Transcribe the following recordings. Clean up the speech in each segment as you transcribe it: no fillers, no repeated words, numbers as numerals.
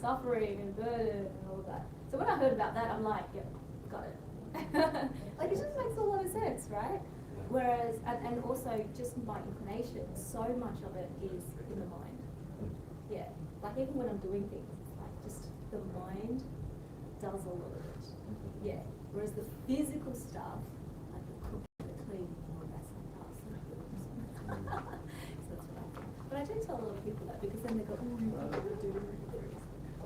suffering and burden and all of that. So when I heard about that, I'm like, yeah, got it. Like it just makes a lot of sense, right? Whereas, and also just my inclination, so much of it is in the mind. Yeah, like even when I'm doing things, it's like just the mind does a lot of it. Yeah, whereas the physical stuff, like the cooking, the cleaning, all of that's like us. So that's what I think. But I do tell a lot of people that because then they go, oh, you know,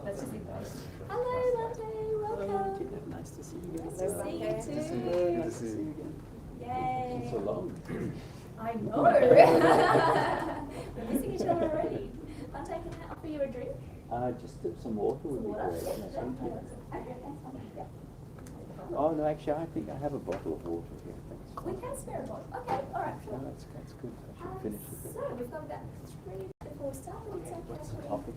that's just information. Hello, Latte, welcome. Nice to see you again. Nice to see you too. Nice to see you again. Yay. So long. I know. We're missing each other already. Latte, can I offer you a drink? Just some water would be Water? great. Yeah, Yes, thank you. okay, that's fine. Yeah. Oh no, actually, I think I have a bottle of water here. Thanks. We can spare a bottle. Okay, all right, No, sure. that's good. I should finish with it. So we've got about 3 before we start. What do you say? What's the topic?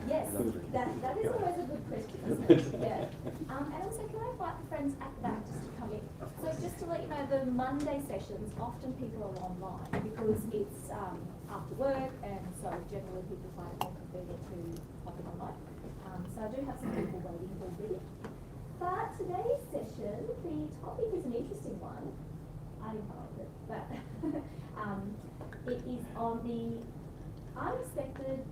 Yes, that is always a good question, isn't it? Yeah. And also, can I invite the friends at the back just to come in? So just to let you know, the Monday sessions, often people are online because it's after work, and so generally people find it more convenient to pop it online. So I do have some people waiting already. But today's session, the topic is an interesting one. I didn't come up with it, but it is on the unexpected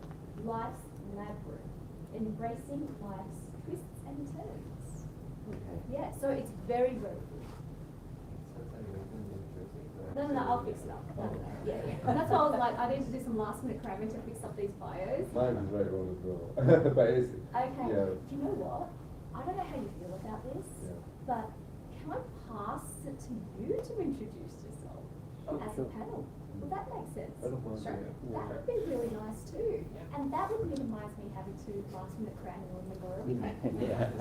life's labyrinth, embracing life's twists and turns. Okay. Yeah, so it's very, very good. No, I'll fix it up. No. Yeah. And that's why I was like, I need to do some last minute cramming to fix up these bios. Mine is very old as well. But it's, Okay. yeah. Do you know what? I don't know how you feel about this, but can I pass it to you to introduce yourself as a panel? Would that make sense? I don't mind, Sure. yeah. That would be really nice too. And that would minimise me having to last minute cramming on the go. Yeah.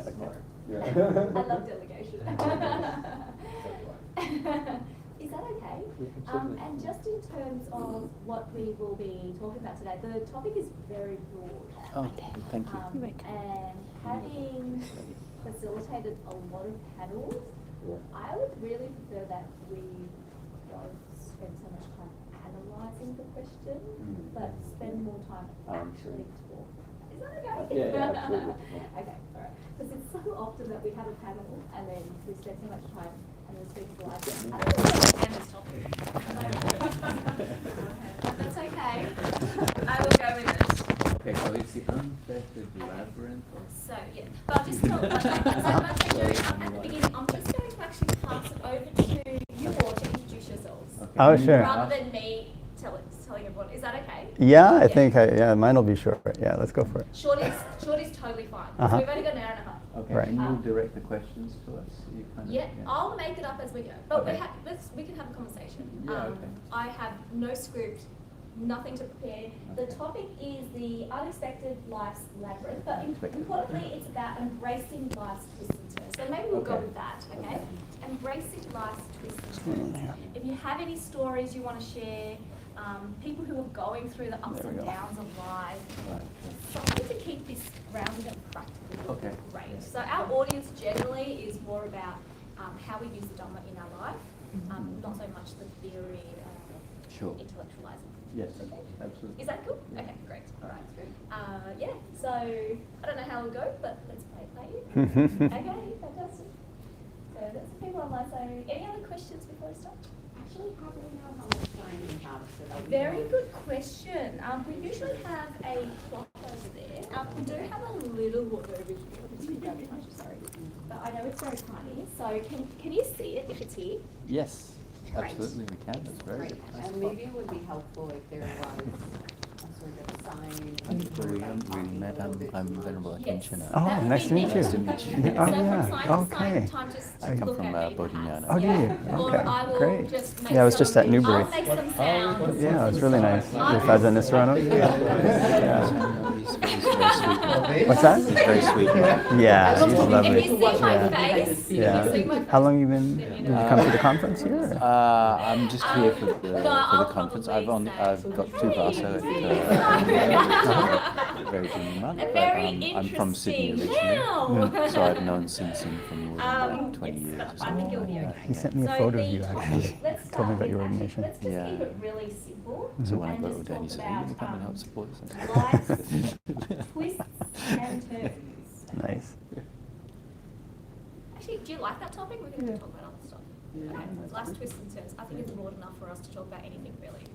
Okay. Yeah. I love delegation. Is that okay? And just in terms of what we will be talking about today, the topic is very broad. Oh, thank you. And having facilitated a lot of panels, Yeah. I would really prefer that we don't spend so much time analysing the question, but spend more time actually talking. Is that okay? Yeah, absolutely. Okay, all right. Because it's so often that we have a panel and then we spend so much time and the speakers are like, I don't know what Anna's topic. That's okay. I will go with it. Okay, so it's the unfettered labyrinth. So, yeah. But I'll just tell at the beginning, I'm just going to actually pass it over to you all to introduce yourselves. Okay. Oh, sure. Rather than me telling everyone. Is that okay? Yeah, I think mine will be short. Yeah, let's go for it. Short is totally fine. Uh-huh. We've only got an hour and a half. Okay, Right. and you'll direct the questions to us? You kind of, Yeah, I'll make it up as we go. But Okay. we can have a conversation. Yeah, okay. I have no script, nothing to prepare. The Okay. topic is the unexpected life's labyrinth, but importantly, it's about embracing life's twists and turns. So maybe we'll go Okay. with that, okay? Okay. Embracing life's twists and turns. If you have any stories you want to share, people who are going through the ups There we and go. downs of life, Right. something to keep this grounded and practical. Okay. Great. So our audience generally is more about how we use the Dhamma in our life, not so much the theory, Sure. intellectualizing. Yes, Okay. absolutely. Is that cool? Okay, great. All right. Yeah. So I don't know how it'll go, but let's play it. Okay, fantastic. So that's the people online. So any other questions before we start? Actually, how do we know how much time we have so that we Very know? good question. We usually have a clock over there. We do have a little one over here, which we don't touch, sorry. But I know it's very tiny. So can you see it if it's here? Yes, Great. absolutely we can. That's very Right, good. Nice and spot. maybe it would be helpful if there was a sort of sign. So we met, I'm Venerable Yes. Akinchana. Oh, That would nice be to meet neat. you. Nice to meet you. Oh, So yeah. from time to Okay. time, just I come look from, at me, Bodhinyana. perhaps. Oh, do Yeah? you? Or Okay, I will great. just make Yeah, I was just at some- Newbury. I'll make some sounds. Yeah, it was really nice. Your Faza Nisarano? He's very sweet. What's that? He's very sweet. Yeah, he's If you lovely. see my Yeah. face, Yeah. if you see my face, How long you been? Did you come to the conference here? I'm just here for the I'll conference. probably I've got two Vasa very junior month, but Very I'm from Sydney interesting. originally, Wow. so I've known Sinsin for more than about 20 years or I think something. it'll be okay. He sent me a So photo of the you topic, actually. let's Told me start about your with actually, ordination. let's just Yeah. keep it really simple. So when I and got just ordained, he talk said, "Are you going to about, come and help support us?" life's twists and topic, we're going to talk about other stuff. Okay, life's twists and turns. I think it's broad enough for us to talk about anything really.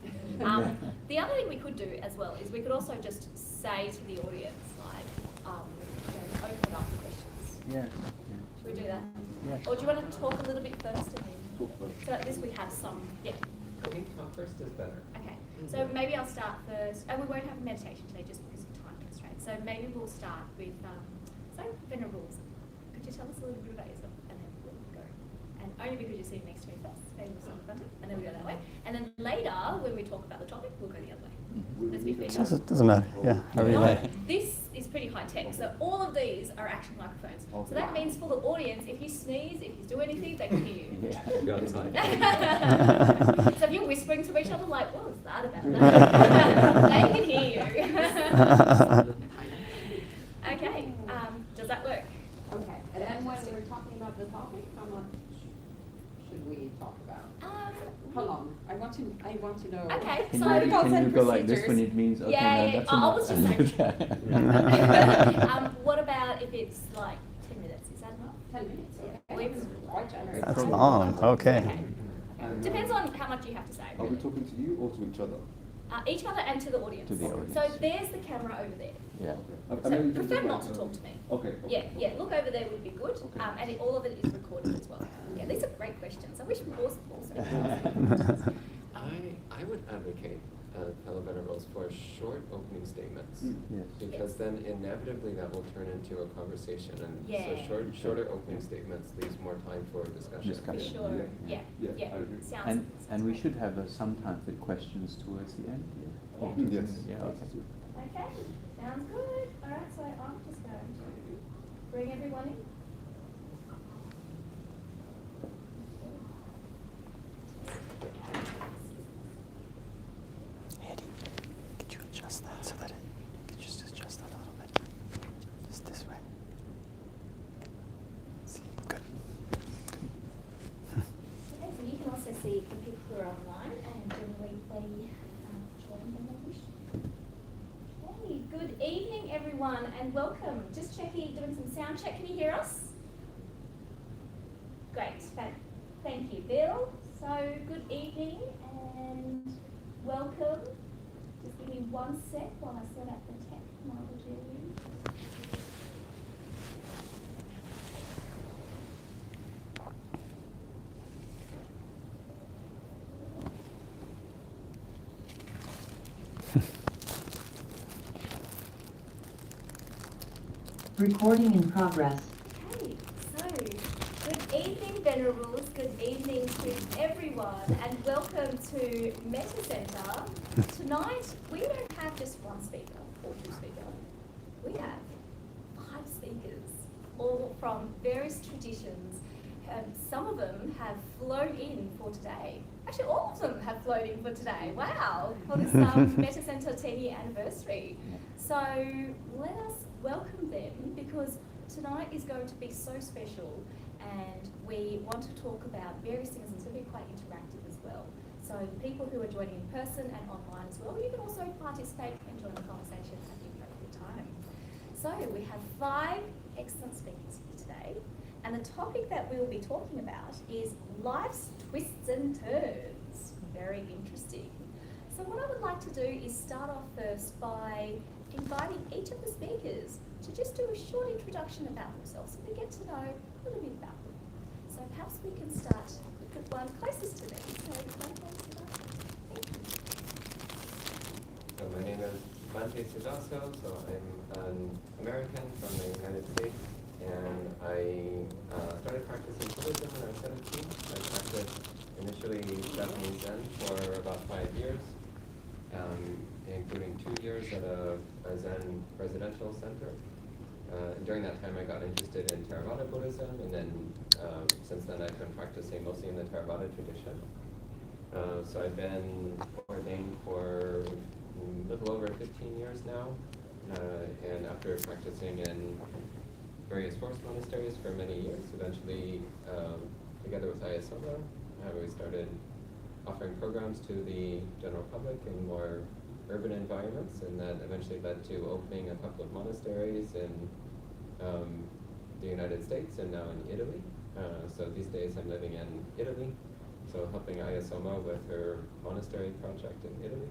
The other thing we could do as well is we could also just say to the audience, like, open it up for questions. Yeah. Should we do that? Yeah. Or do you want to talk a little bit first? And then, so at least we have some, yeah. I think talk first is better. Okay, so maybe I'll start first. And we won't have a meditation today just because of time constraints. So maybe we'll start with, Venerables. Could you tell us a little bit about yourself? And then we'll go. And only because you're sitting next to me first. Maybe we'll start in front of you, and then we go that way. And then later, when we talk about the topic, we'll go the other way. Let's be fair. Doesn't matter. Yeah, however you No, like. this is pretty high tech. So all of these are actual microphones. So that means for the audience, if you sneeze, if you do anything, they can hear you. Go outside. So if you're whispering to each other, like, what was that about? They can hear you. Okay, does that work? Okay, and then when we're talking about the topic, how much should we talk about? How long? I want to know. Okay, Can so you, can you go like this when it means okay? Yeah, no, yeah, that's I enough. was just saying. What about if it's like 10 minutes? Is that enough? 10 minutes, Yeah. okay. Quite generous. That's long. Okay. Depends on how much you have to say. Are we talking to you or to each other? Each other and to the audience. To the audience. So there's the camera over there. Yeah. I So know you can prefer do not like, to talk to me. Okay. Yeah, look over there would be good. Okay. And all of it is recorded as well. Yeah, these are great questions. I wish more also. I would advocate, fellow venerables, for short opening statements. Yes. Because then inevitably that will turn into a conversation, and Yeah. so shorter opening statements leaves more time for discussion. For Discussion. sure. Yeah. Yeah, I agree. Sounds. And we should have some time for questions towards the end. Yeah. Yes. Yeah. Okay. Okay, sounds good. All right, so I'm just going to bring everyone in. Eddie, could you adjust that so that could you just adjust that a little bit? Just this way. See, good. Okay, so you can also see the people who are online and generally play join when they wish. Hey, good evening everyone and welcome. Just checking, doing some sound check. Can you hear us? Great, thank you, Bill. So good evening and welcome. Just give me 1 sec while I set up the technology. Recording in progress. Okay, so good evening, Venerables. Good evening to everyone, and welcome to Mettā Centre. Tonight, we don't have just one speaker or two speakers. We have 5 speakers, all from various traditions. Some of them have flown in for today. Actually, all of them have flown in for today. Wow, for this Mettā Centre 10-year anniversary. So let us welcome them because tonight is going to be so special and we want to talk about various things. It's going to be quite interactive as well. So the people who are joining in person and online as well, you can also participate and join the conversation at the appropriate time. So we have 5 excellent speakers here today, and the topic that we'll be talking about is life's twists and turns. Very interesting. So what I would like to do is start off first by inviting each of the speakers to just do a short introduction about themselves so we get to know a little bit about them. So perhaps we can start with the one closest to them. So thank you. So my name is Bante Sudaso, so I'm an American from the United States, and I started practicing Buddhism when I was 17. I practiced initially Japanese Zen for about 5 years, including 2 years at a Zen residential center. During that time I got interested in Theravada Buddhism, and then since then I've been practicing mostly in the Theravada tradition. So I've been ordained for a little over 15 years now, and after practicing in various forest monasteries for many years, eventually together with Ayasoma, we started offering programs to the general public in more urban environments, and that eventually led to opening a couple of monasteries in the United States and now in Italy. So these days I'm living in Italy, so helping Ayasoma with her monastery project in Italy.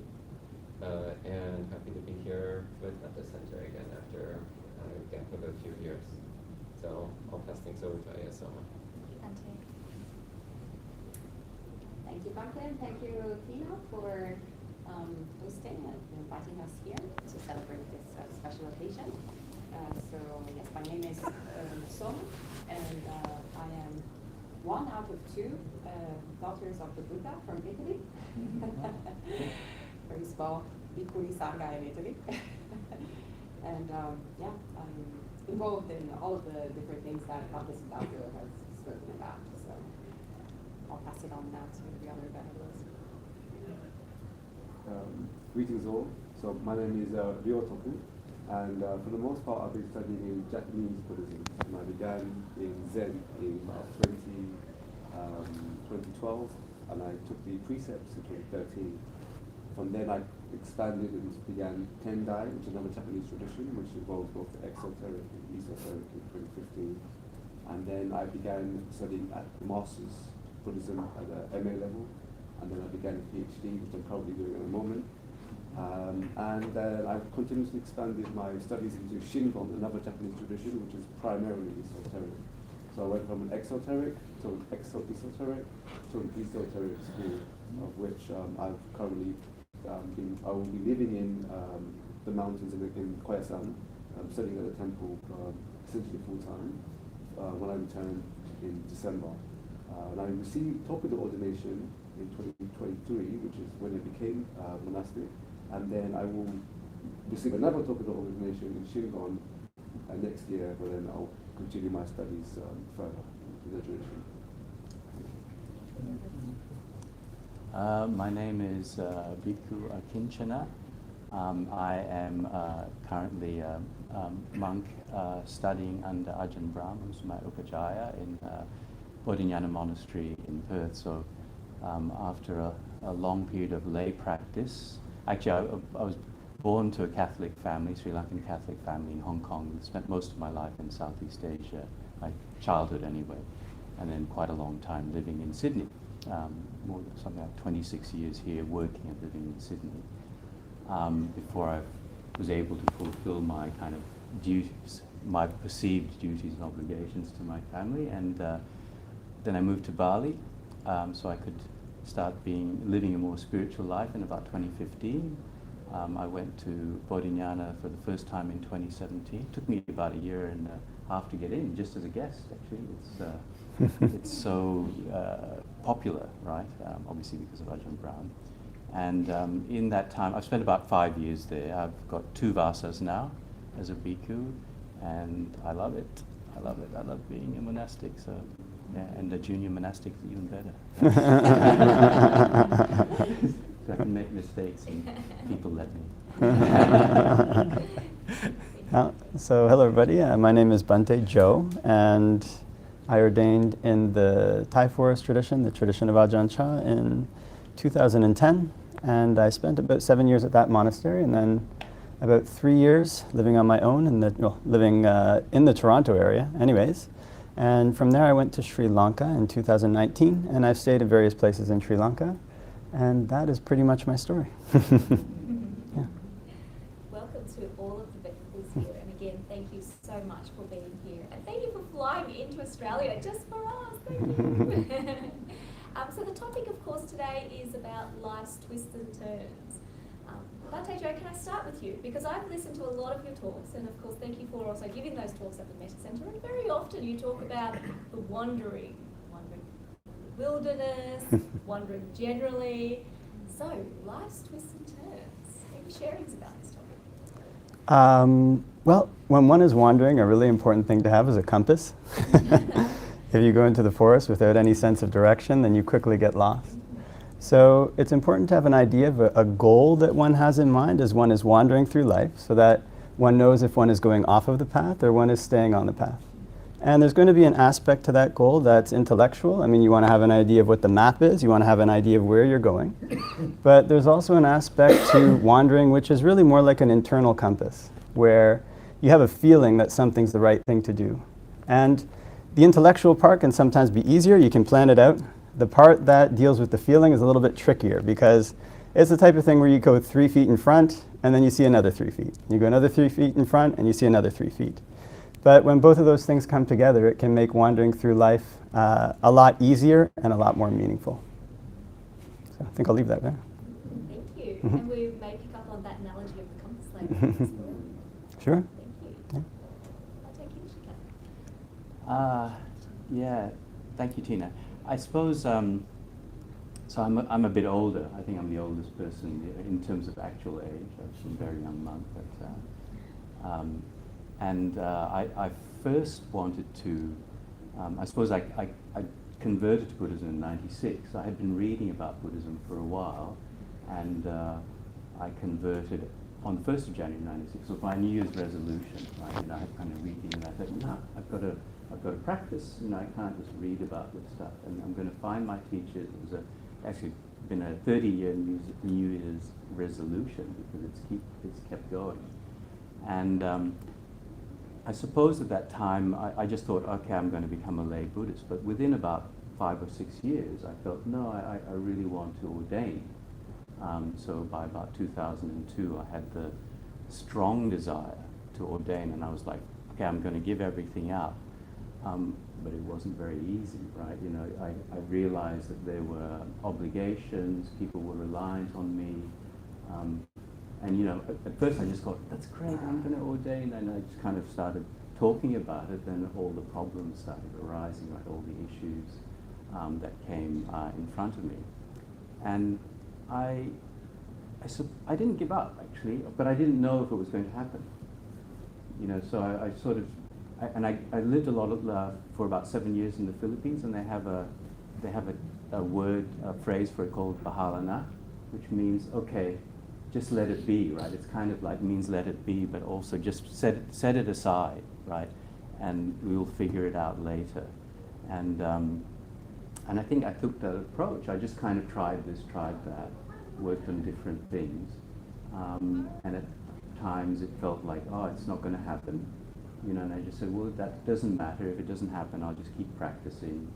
And happy to be here with Mettā Center again after a gap of a few years. So I'll pass things over to Ayasoma. Thank you, Bhakti, and thank you, Tina, for hosting and inviting us here to celebrate this special occasion. So, yes, my name is Soma, and I am one out of two daughters of the Buddha from Italy. Very small Bhikkhuni Sangha in Italy. And yeah, I'm involved in all of the different things that Bhakti Siddhartha has spoken about. So I'll pass it on now to the other venerals. Greetings all. So my name is Ryotoku, and for the most part I've been studying in Japanese Buddhism. And I began in Zen in about 2012, and I took the precepts in 2013. From then I expanded and began Tendai, which is another Japanese tradition, which involves both the exoteric and esoteric in 2015. And then I began studying at the Master's Buddhism at the MA level, and then I began a PhD, which I'm currently doing at the moment. And I've continuously expanded my studies into Shingon, another Japanese tradition, which is primarily esoteric. So I went from an exoteric to an exo-esoteric to an esoteric school, of which I've currently I will be living in the mountains in Koyasan, studying at the temple essentially full time when I return in December. And I received topical ordination in 2023, which is when I became monastic, and then I will receive another topical ordination in Shingon next year, but then I'll continue my studies further in the tradition. My name is Bhikkhu Akinchana. I am currently a monk studying under Ajahn Brahm, who's my Upajjhaya in Bodhinyana Monastery in Perth. So after a long period of lay practice, actually I was born to a Catholic family, Sri Lankan Catholic family in Hong Kong. Spent most of my life in Southeast Asia, my childhood anyway, and then quite a long time living in Sydney. More than something like 26 years here working and living in Sydney before I was able to fulfill my kind of duties, my perceived duties and obligations to my family. And then I moved to Bali so I could start living a more spiritual life in about 2015. I went to Bodhinyana for the first time in 2017. It took me about a year and a half to get in, just as a guest actually. It's so popular, right? Obviously because of Ajahn Brahm. And in that time, I've spent about 5 years there. I've got 2 vasas now as a bhikkhu, and I love it. I love it. I love being a monastic. So, yeah, and a junior monastic is even better. So I can make mistakes and people let me. So hello everybody, my name is Bhante Joe, and I ordained in the Thai forest tradition, the tradition of Ajahn Chah, in 2010, and I spent about 7 years at that monastery, and then about 3 years living on my own, living in the Toronto area anyways. And from there I went to Sri Lanka in 2019, and I've stayed at various places in Sri Lanka, and that is pretty much my story. Yeah. Welcome to all of the Bhikkhus here, and again, thank you so much for being here, and thank you for flying into Australia just for us. Thank you. So the topic, of course, today is about life's twists and turns. Bhante Joe, can I start with you? Because I've listened to a lot of your talks, and of course, thank you for also giving those talks at the Mettā Center. And very often you talk about the wandering wilderness, wandering generally. So, life's twists and turns. Any sharings about this topic? Well, when one is wandering, a really important thing to have is a compass. If you go into the forest without any sense of direction, then you quickly get lost. So it's important to have an idea of a goal that one has in mind as one is wandering through life, so that one knows if one is going off of the path or one is staying on the path. And there's going to be an aspect to that goal that's intellectual. I mean, you want to have an idea of what the map is, you want to have an idea of where you're going. But there's also an aspect to wandering which is really more like an internal compass, where you have a feeling that something's the right thing to do. And the intellectual part can sometimes be easier. You can plan it out. The part that deals with the feeling is a little bit trickier because it's the type of thing where you go 3 feet in front and then you see another 3 feet. You go another 3 feet in front and you see another 3 feet. But when both of those things come together, it can make wandering through life a lot easier and a lot more meaningful. So I think I'll leave that there. Thank you. Mhm. And we may pick up on that analogy of the compass later as well. Sure. Thank you. Yeah. I'll take you, Shika. Yeah, thank you, Tina. I suppose, so I'm a bit older. I think I'm the oldest person in terms of actual age. I was a very young monk, but I first wanted to, I suppose I converted to Buddhism in '96. I had been reading about Buddhism for a while, and I converted on the 1st of January '96. So my New Year's resolution, right? I had kind of reading, and I thought, no, I've got to practice. I can't just read about this stuff, and I'm going to find my teacher. It was actually been a 30-year New Year's resolution because it's kept going, and I suppose at that time I just thought, okay, I'm going to become a lay Buddhist. But within about 5 or 6 years, I felt, no, I really want to ordain. So by about 2002, I had the strong desire to ordain, and I was like, okay, I'm going to give everything up. But it wasn't very easy, right? I realized that there were obligations, people were reliant on me. And at first I just thought, that's great, I'm going to ordain, and I just kind of started talking about it, then all the problems started arising, right, all the issues that came in front of me. And I didn't give up, actually, but I didn't know if it was going to happen. So I sort of, I lived a lot for about 7 years in the Philippines, and they have a word, a phrase for it called bahala, which means, okay, just let it be, right? It's kind of like means let it be, but also just set it aside, right? And we'll figure it out later. And I think I took that approach. I just kind of tried this, tried that, worked on different things. And at times it felt like, oh, it's not going to happen. And I just said, well, that doesn't matter. If it doesn't happen, I'll just keep practicing.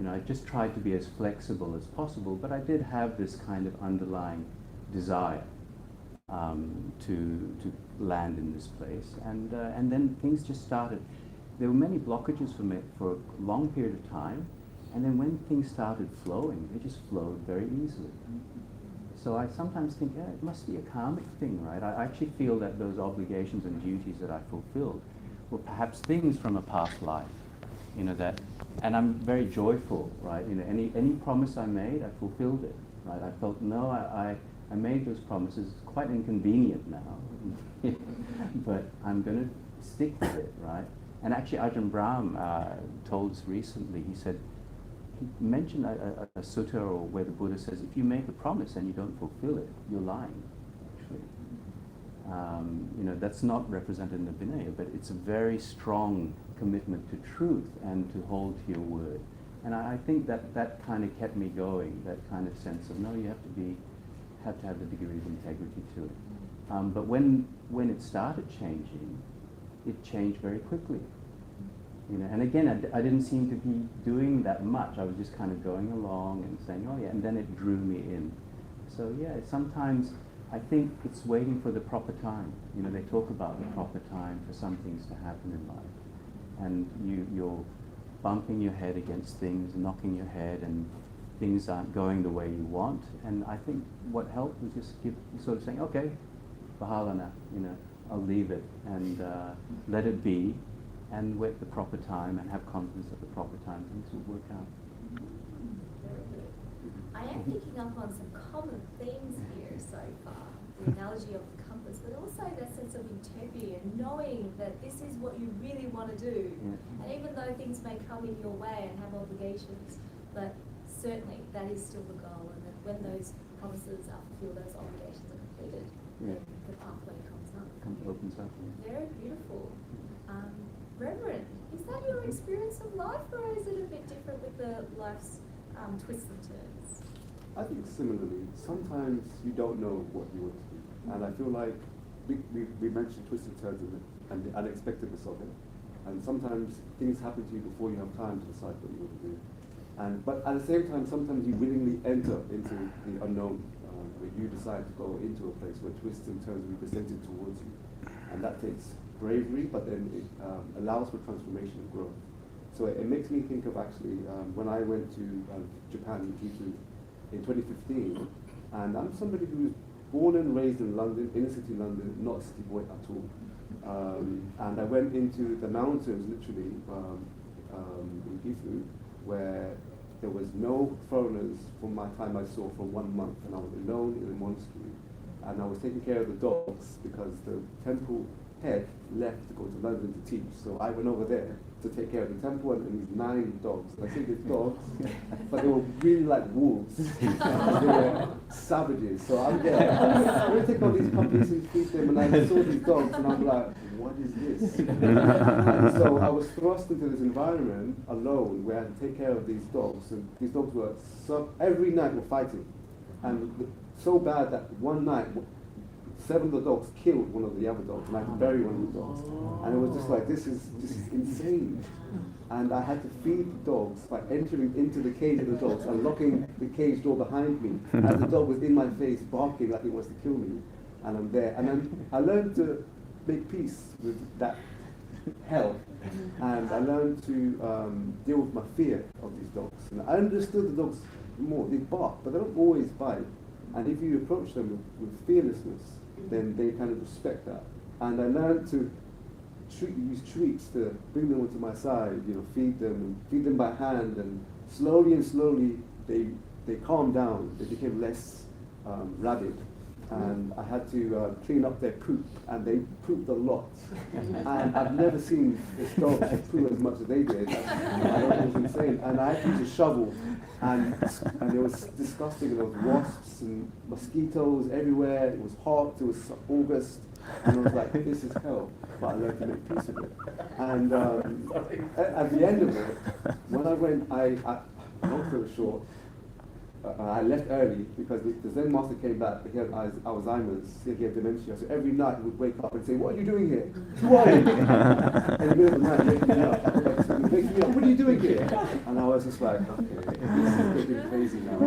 I just tried to be as flexible as possible, but I did have this kind of underlying desire to land in this place, and then things just started. There were many blockages for me for a long period of time, and then when things started flowing, they just flowed very easily. So I sometimes think, yeah, it must be a karmic thing, right? I actually feel that those obligations and duties that I fulfilled were perhaps things from a past life, that, and I'm very joyful, right? Any promise I made, I fulfilled it, right? I felt, no, I made those promises. It's quite inconvenient now, but I'm going to stick with it, right? And actually, Ajahn Brahm told us recently, he mentioned a sutta or where the Buddha says, if you make a promise and you don't fulfill it, you're lying, actually. That's not represented in the Vinaya, but it's a very strong commitment to truth and to hold to your word. And I think that kind of kept me going, that kind of sense of, no, you have to have the degree of integrity to it. But when it started changing, it changed very quickly. And again, I didn't seem to be doing that much. I was just kind of going along and saying, oh yeah, and then it drew me in. So yeah, sometimes I think it's waiting for the proper time. They talk about the proper time for some things to happen in life. And you're bumping your head against things, knocking your head, and things aren't going the way you want. And I think what helped was just sort of saying, okay, bahala, I'll leave it and let it be, and wait the proper time and have confidence at the proper time things will work out. I am picking up on some common themes here so far. The analogy of the compass, but also that sense of integrity and knowing that this is what you really want to do. Yeah. And even though things may come in your way and have obligations, but certainly that is still the goal, and that when those promises are fulfilled, those obligations are completed, the pathway comes up. Opens up. Yeah. Very beautiful. Reverend, is that your experience of life, or is it a bit different with the life's twists and turns? I think similarly, sometimes you don't know what you want to do. And I feel like we mentioned twists and turns and the unexpectedness of it. And sometimes things happen to you before you have time to decide what you want to do. But at the same time, sometimes you willingly enter into the unknown, where you decide to go into a place where twists and turns will be presented towards you. And that takes bravery, but then it allows for transformation and growth. So it makes me think of actually when I went to Japan in 2015, and I'm somebody who was born and raised in London, inner city London, not a city boy at all. And I went into the mountains, literally, in Gifu, where there was no foreigners from my time I saw for 1 month, and I was alone in a monastery. And I was taking care of the dogs because the temple head left to go to London to teach. So I went over there to take care of the temple and these 9 dogs. And I say these dogs, but they were really like wolves. They were savages. So I'm there. I'm going to take all these puppies and feed them, and I saw these dogs, and I'm like, what is this? And so I was thrust into this environment alone where I had to take care of these dogs. And these dogs were, every night were fighting. And so bad that one night, 7 of the dogs killed one of the other dogs, and I had to bury one of the dogs. And it was just like, this is insane. And I had to feed the dogs by entering into the cage of the dogs and locking the cage door behind me as the dog was in my face barking like it wants to kill me. And I'm there. And then I learned to make peace with that hell. And I learned to deal with my fear of these dogs. And I understood the dogs more. They bark, but they don't always bite. And if you approach them with fearlessness, then they kind of respect that. And I learned to use treats to bring them onto my side, feed them by hand, and slowly they calmed down. They became less rabid. And I had to clean up their poop, and they pooped a lot. And I've never seen this dog poo as much as they did. I thought it was insane. And I had to use a shovel, and it was disgusting. There was wasps and mosquitoes everywhere. It was hot. It was August, and I was like, this is hell. But I learned to make peace with it. And at the end of it, when I went, long story short, I left early because the Zen master came back. He had Alzheimer's, he had dementia. So every night he would wake up and say, "What are you doing here? Who are you?" In the middle of the night, wake me up. Wake me up. What are you doing here? And I was just like, okay, this is getting crazy now.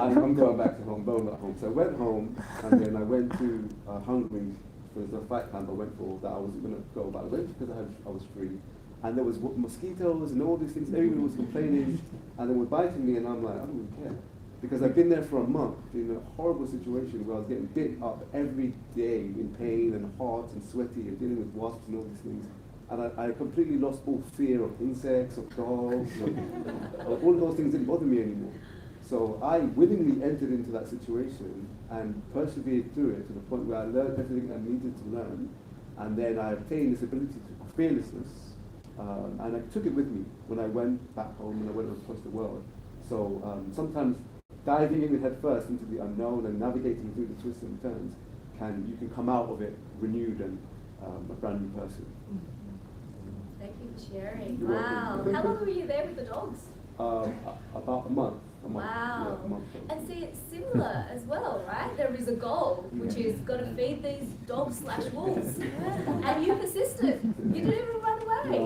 I'm going back to home, bone at home. So I went home, and then I went to Hungary. There was a fight camp I went for that I wasn't going to go, but I went because I was free. And there was mosquitoes and all these things. Everyone was complaining, and they were biting me, and I'm like, I don't even care. Because I've been there for a month in a horrible situation where I was getting bit up every day in pain and hot and sweaty and dealing with wasps and all these things. And I completely lost all fear of insects, of dogs, all those things didn't bother me anymore. So I willingly entered into that situation and persevered through it to the point where I learned everything I needed to learn. And then I obtained this ability of fearlessness. And I took it with me when I went back home and I went across the world. So sometimes diving in head first into the unknown and navigating through the twists and turns, you can come out of it renewed and a brand new person. Thank you for sharing. You're Wow. welcome. How long were you there with the dogs? About a month. Wow. Yeah, a month. And see, it's similar as well, right? There is a goal, which is got to feed these dogs/wolves. And you persisted. You didn't even run away.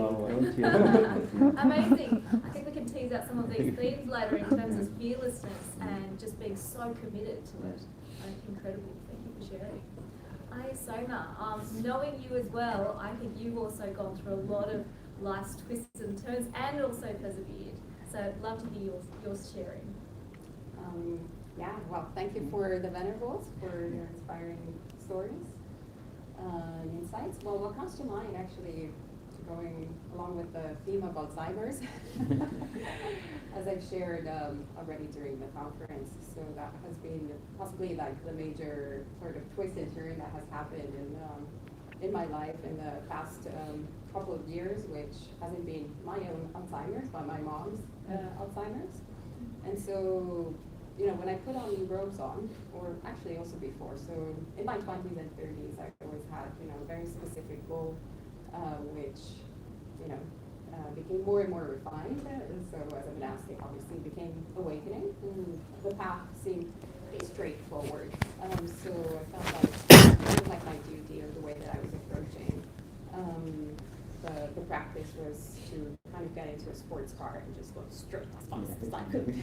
Amazing. I think we can tease out some of these themes later in terms of fearlessness and just being so committed to it. Incredible. Thank you for sharing. Sona, knowing you as well, I think you've also gone through a lot of life's twists and turns and also persevered. So I'd love to hear your sharing. Well, thank you for the Venerables, for your inspiring stories and insights. Well, what comes to mind, actually, going along with the theme of Alzheimer's, as I've shared already during the conference, so that has been possibly like the major sort of twist and turn that has happened in my life in the past couple of years, which hasn't been my own Alzheimer's, but my mom's Alzheimer's. And so, when I put all new robes on, or actually also before, so in my 20s and 30s, I always had, a very specific goal, which, became more and more refined. And so as a monastic, obviously became awakening. And the path seemed pretty straightforward. So I felt like it was like my duty or the way that I was approaching. the practice was to kind of get into a sports car and just go straight as fast as I could.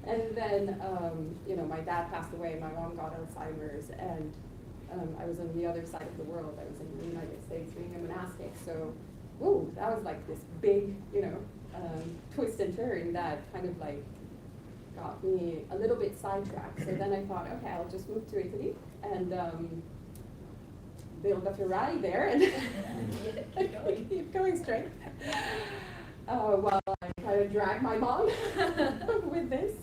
And then, my dad passed away, my mom got Alzheimer's, and I was on the other side of the world. I was in the United States being a monastic. So, that was like this big, twist and turn that kind of like got me a little bit sidetracked. So then I thought, okay, I'll just move to Italy and build a Ferrari there and keep going straight. While I kind of drag my mom with this.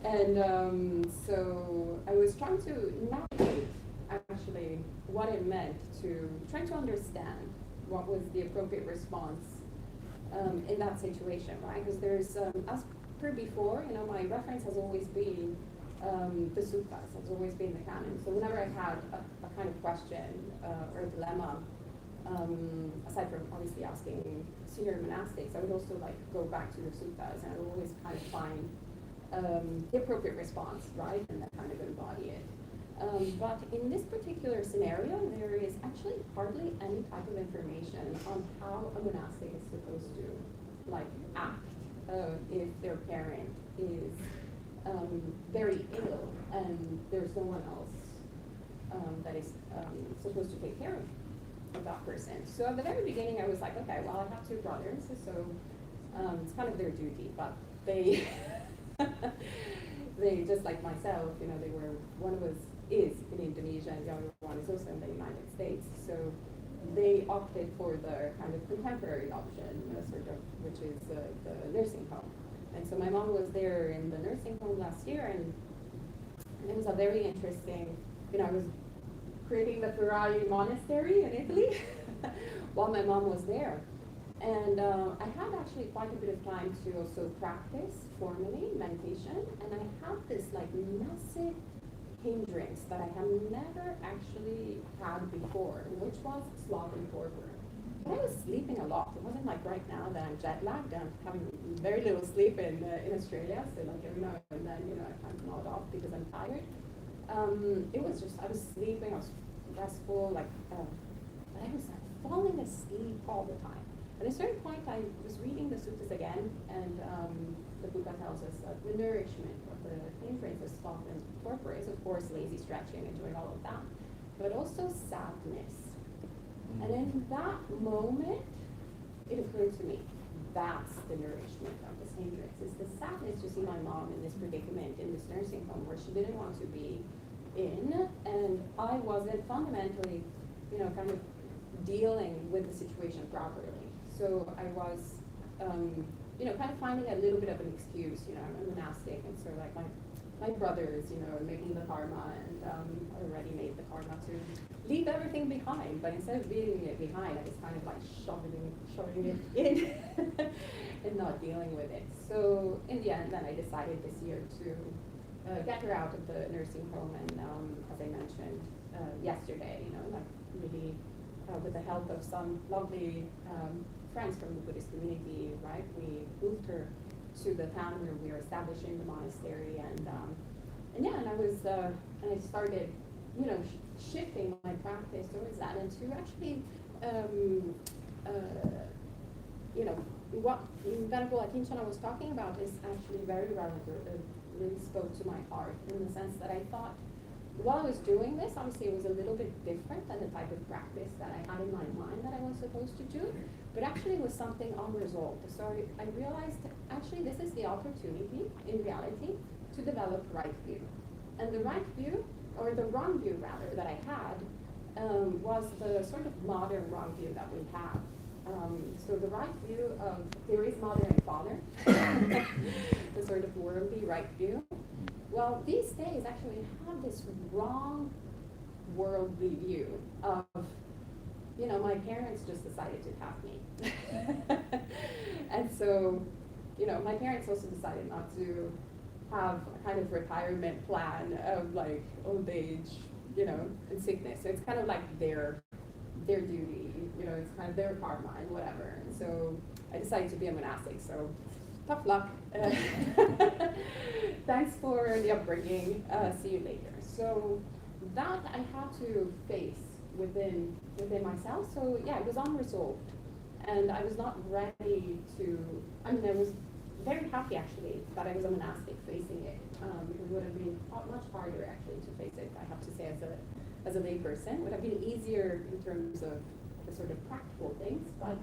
And so I was trying to navigate actually what it meant to try to understand what was the appropriate response in that situation, right? Because there's, as per before, my reference has always been the suttas, has always been the canon. So whenever I had a kind of question or a dilemma, aside from obviously asking senior monastics, I would also go back to the suttas, and I would always kind of find the appropriate response, right, and then kind of embody it. But in this particular scenario, there is actually hardly any type of information on how a monastic is supposed to act if their parent is very ill and there's no one else that is supposed to take care of that person. So at the very beginning, I was like, okay, well, I have two brothers, so it's kind of their duty, but they, they just like myself, they were, one of us is in Indonesia and the other one is also in the United States. So they opted for the kind of contemporary option, which is the nursing home. And so my mom was there in the nursing home last year, and it was a very interesting, I was creating the Ferrari monastery in Italy while my mom was there. And I had actually quite a bit of time to also practice formally meditation, and I had this massive hindrance that I have never actually had before, which was sloth and torpor. But I was sleeping a lot. It wasn't like right now that I'm jet lagged. I'm having very little sleep in Australia, so every now and then, I kind of nod off because I'm tired. It was just, I was sleeping, I was restful, but I was falling asleep all the time. At a certain point, I was reading the suttas again, and the Buddha tells us that the nourishment of the hindrance of sloth and torpor is, of course, lazy stretching and doing all of that, but also sadness. And in that moment, it occurred to me, that's the nourishment of this hindrance. It's the sadness to see my mom in this predicament, in this nursing home where she didn't want to be in, and I wasn't fundamentally, kind of dealing with the situation properly. So I was, kind of finding a little bit of an excuse. I'm a monastic, and so my brothers, making the karma, and I already made the karma to leave everything behind. But instead of leaving it behind, I was kind of shoving it in and not dealing with it. So in the end, then I decided this year to get her out of the nursing home, and as I mentioned yesterday, really with the help of some lovely friends from the Buddhist community, right? We moved her to the town where we were establishing the monastery, and I was and I started, shifting my practice towards that, and to actually, what Venerable Akinchana was talking about is actually very relevant. It really spoke to my heart in the sense that I thought, while I was doing this, obviously it was a little bit different than the type of practice that I had in my mind that I was supposed to do, but actually it was something unresolved. So I realized actually this is the opportunity, in reality, to develop right view. And the right view, or the wrong view rather, that I had was the sort of modern wrong view that we have. So the right view of there is mother and father, the sort of worldly right view. Well, these days actually have this wrong worldly view of, my parents just decided to have me. And so, my parents also decided not to have a kind of retirement plan of old age, and sickness. So it's kind of like their duty, it's kind of their karma and whatever. And so I decided to be a monastic, so tough luck. Thanks for the upbringing. See you later. So that I had to face within myself. So yeah, it was unresolved, and I was not ready to. I mean, I was very happy actually that I was a monastic facing it. It would have been much harder actually to face it, I have to say, as a lay person. It would have been easier in terms of the sort of practical things, but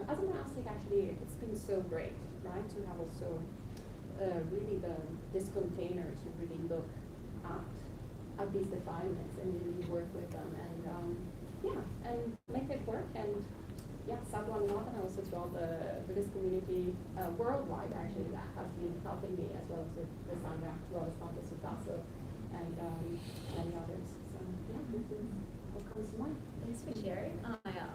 as a monastic actually, it's been so great, right, to have also really this container to really look at these defilements and really work with them and make it work. And yeah, Sadhguru and also to all the Buddhist community worldwide actually that has been helping me, as well as the Sangha, as well as Sangha Sutaso and many others. So yeah, this is what comes to mind. Thanks for sharing, Aya.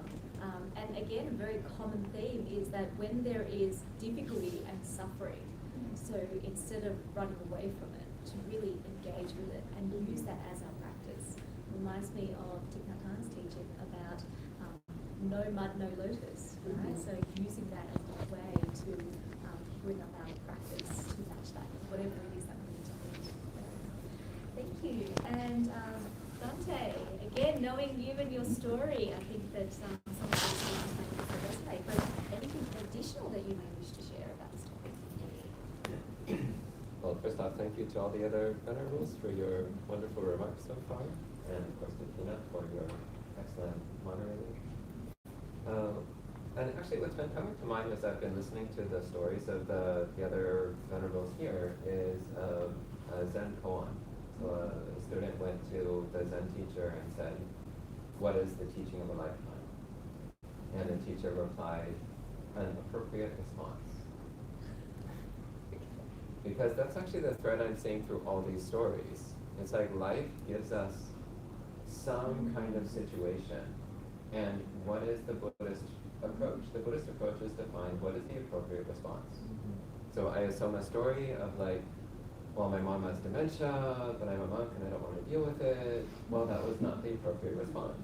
And again, a very common theme is that when there is difficulty and suffering, so instead of running away from it, to really engage with it and use that as our practice. Reminds me of Thich Nhat Hanh's teaching about no mud, no lotus, right? So using that as a way to bring up our practice to match that, whatever it is that we need to do. Thank you. And Dante, again, knowing you and your story, I think that some of these things may resonate, but anything additional that you may wish to share about the story? Well, first off, thank you to all the other venerables for your wonderful remarks so far, and of course to Tina for your excellent moderating. And actually what's been coming to mind as I've been listening to the stories of the other venerables here is a Zen koan. So a student went to the Zen teacher and said, "What is the teaching of a lifetime?" And the teacher replied, "An appropriate response." Because that's actually the thread I'm seeing through all these stories. It's like life gives us some kind of situation. And what is the Buddhist approach? The Buddhist approach is to find what is the appropriate response. So I assume a story of like, well, my mom has dementia, but I'm a monk and I don't want to deal with it. Well, that was not the appropriate response.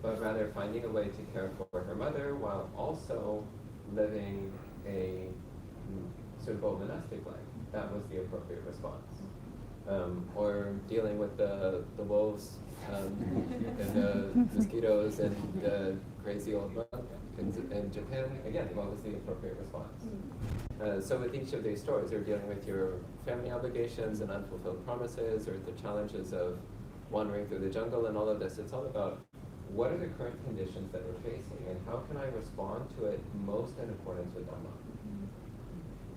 But rather finding a way to care for her mother while also living a suitable monastic life. That was the appropriate response. Or dealing with the wolves and the mosquitoes and the crazy old monk in Japan. Again, what was the appropriate response? So with each of these stories, you're dealing with your family obligations and unfulfilled promises, or the challenges of wandering through the jungle and all of this. It's all about what are the current conditions that we're facing and how can I respond to it most in accordance with Dhamma?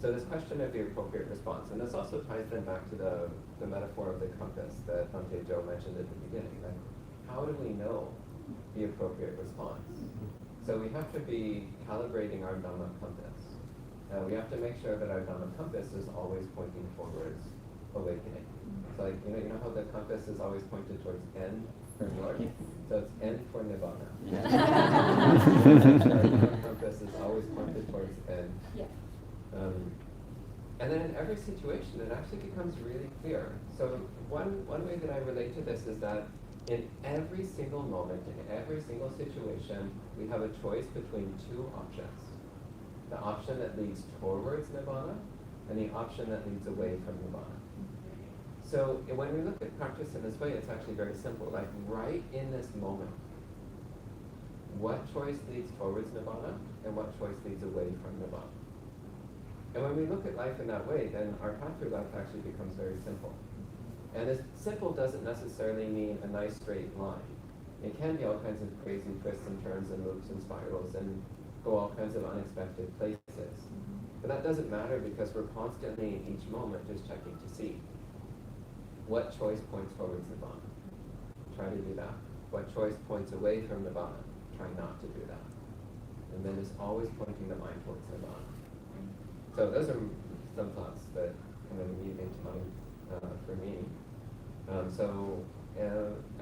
So this question of the appropriate response, and this also ties then back to the metaphor of the compass that Bhante Joe mentioned at the beginning. Like, how do we know the appropriate response? So we have to be calibrating our Dhamma compass. We have to make sure that our Dhamma compass is always pointing towards awakening. So like, you know how the compass is always pointed towards end for north? So it's end for Nibbana. Yeah. Our compass is always pointed towards end. Yeah. And then in every situation, it actually becomes really clear. So one way that I relate to this is that in every single moment, in every single situation, we have a choice between two options. The option that leads towards Nibbana, and the option that leads away from Nibbana. So when we look at practice in this way, it's actually very simple. Like right in this moment, what choice leads towards Nibbana, and what choice leads away from Nibbana? And when we look at life in that way, then our path through life actually becomes very simple. And this simple doesn't necessarily mean a nice straight line. It can be all kinds of crazy twists and turns and loops and spirals and go all kinds of unexpected places. But that doesn't matter because we're constantly in each moment just checking to see what choice points towards Nibbana. Try to do that. What choice points away from Nibbana? Try not to do that. And then just always pointing the mind towards Nibbana. So those are some thoughts that kind of lead into mind for me. I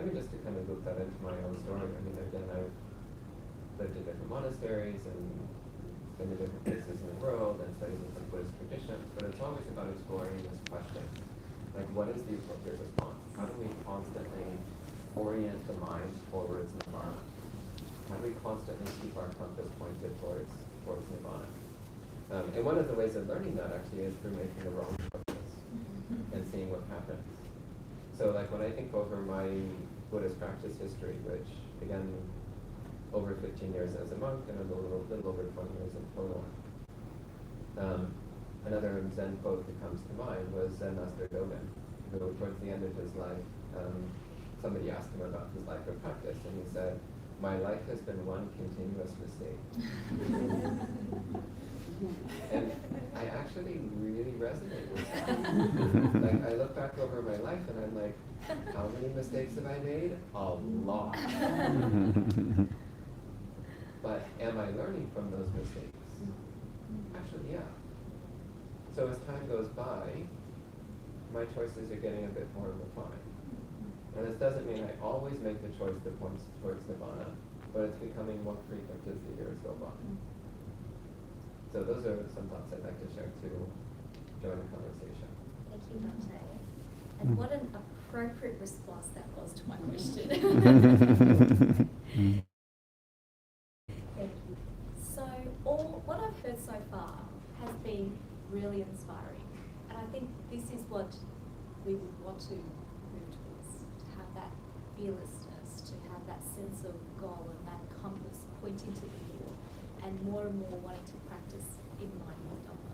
mean, just to kind of loop that into my own story. I mean, again, I've lived in different monasteries and been to different places in the world and studied different Buddhist traditions, but it's always about exploring this question. Like, what is the appropriate response? How do we constantly orient the mind towards Nibbana? How do we constantly keep our compass pointed towards Nibbana? And one of the ways of learning that actually is through making the wrong choices and seeing what happens. So like when I think over my Buddhist practice history, which again, over 15 years as a monk and a little over 20 years in total. Another Zen quote that comes to mind was Zen Master Dogen, who towards the end of his life, somebody asked him about his life of practice, and he said, "My life has been one continuous mistake." And I actually really resonate with that. Like, I look back over my life and I'm like, how many mistakes have I made? A lot. But am I learning from those mistakes? Actually, yeah. So as time goes by, my choices are getting a bit more refined. And this doesn't mean I always make the choice that points towards Nirvana, but it's becoming more frequent as the years go by. So those are some thoughts I'd like to share to join the conversation. Thank you, Dante. And what an appropriate response that was to my question. Thank you. So what I've heard so far has been really inspiring. And I think this is what we would want to move towards, to have that fearlessness, to have that sense of goal and that compass pointing to the hill, and more wanting to practice in line with Dhamma.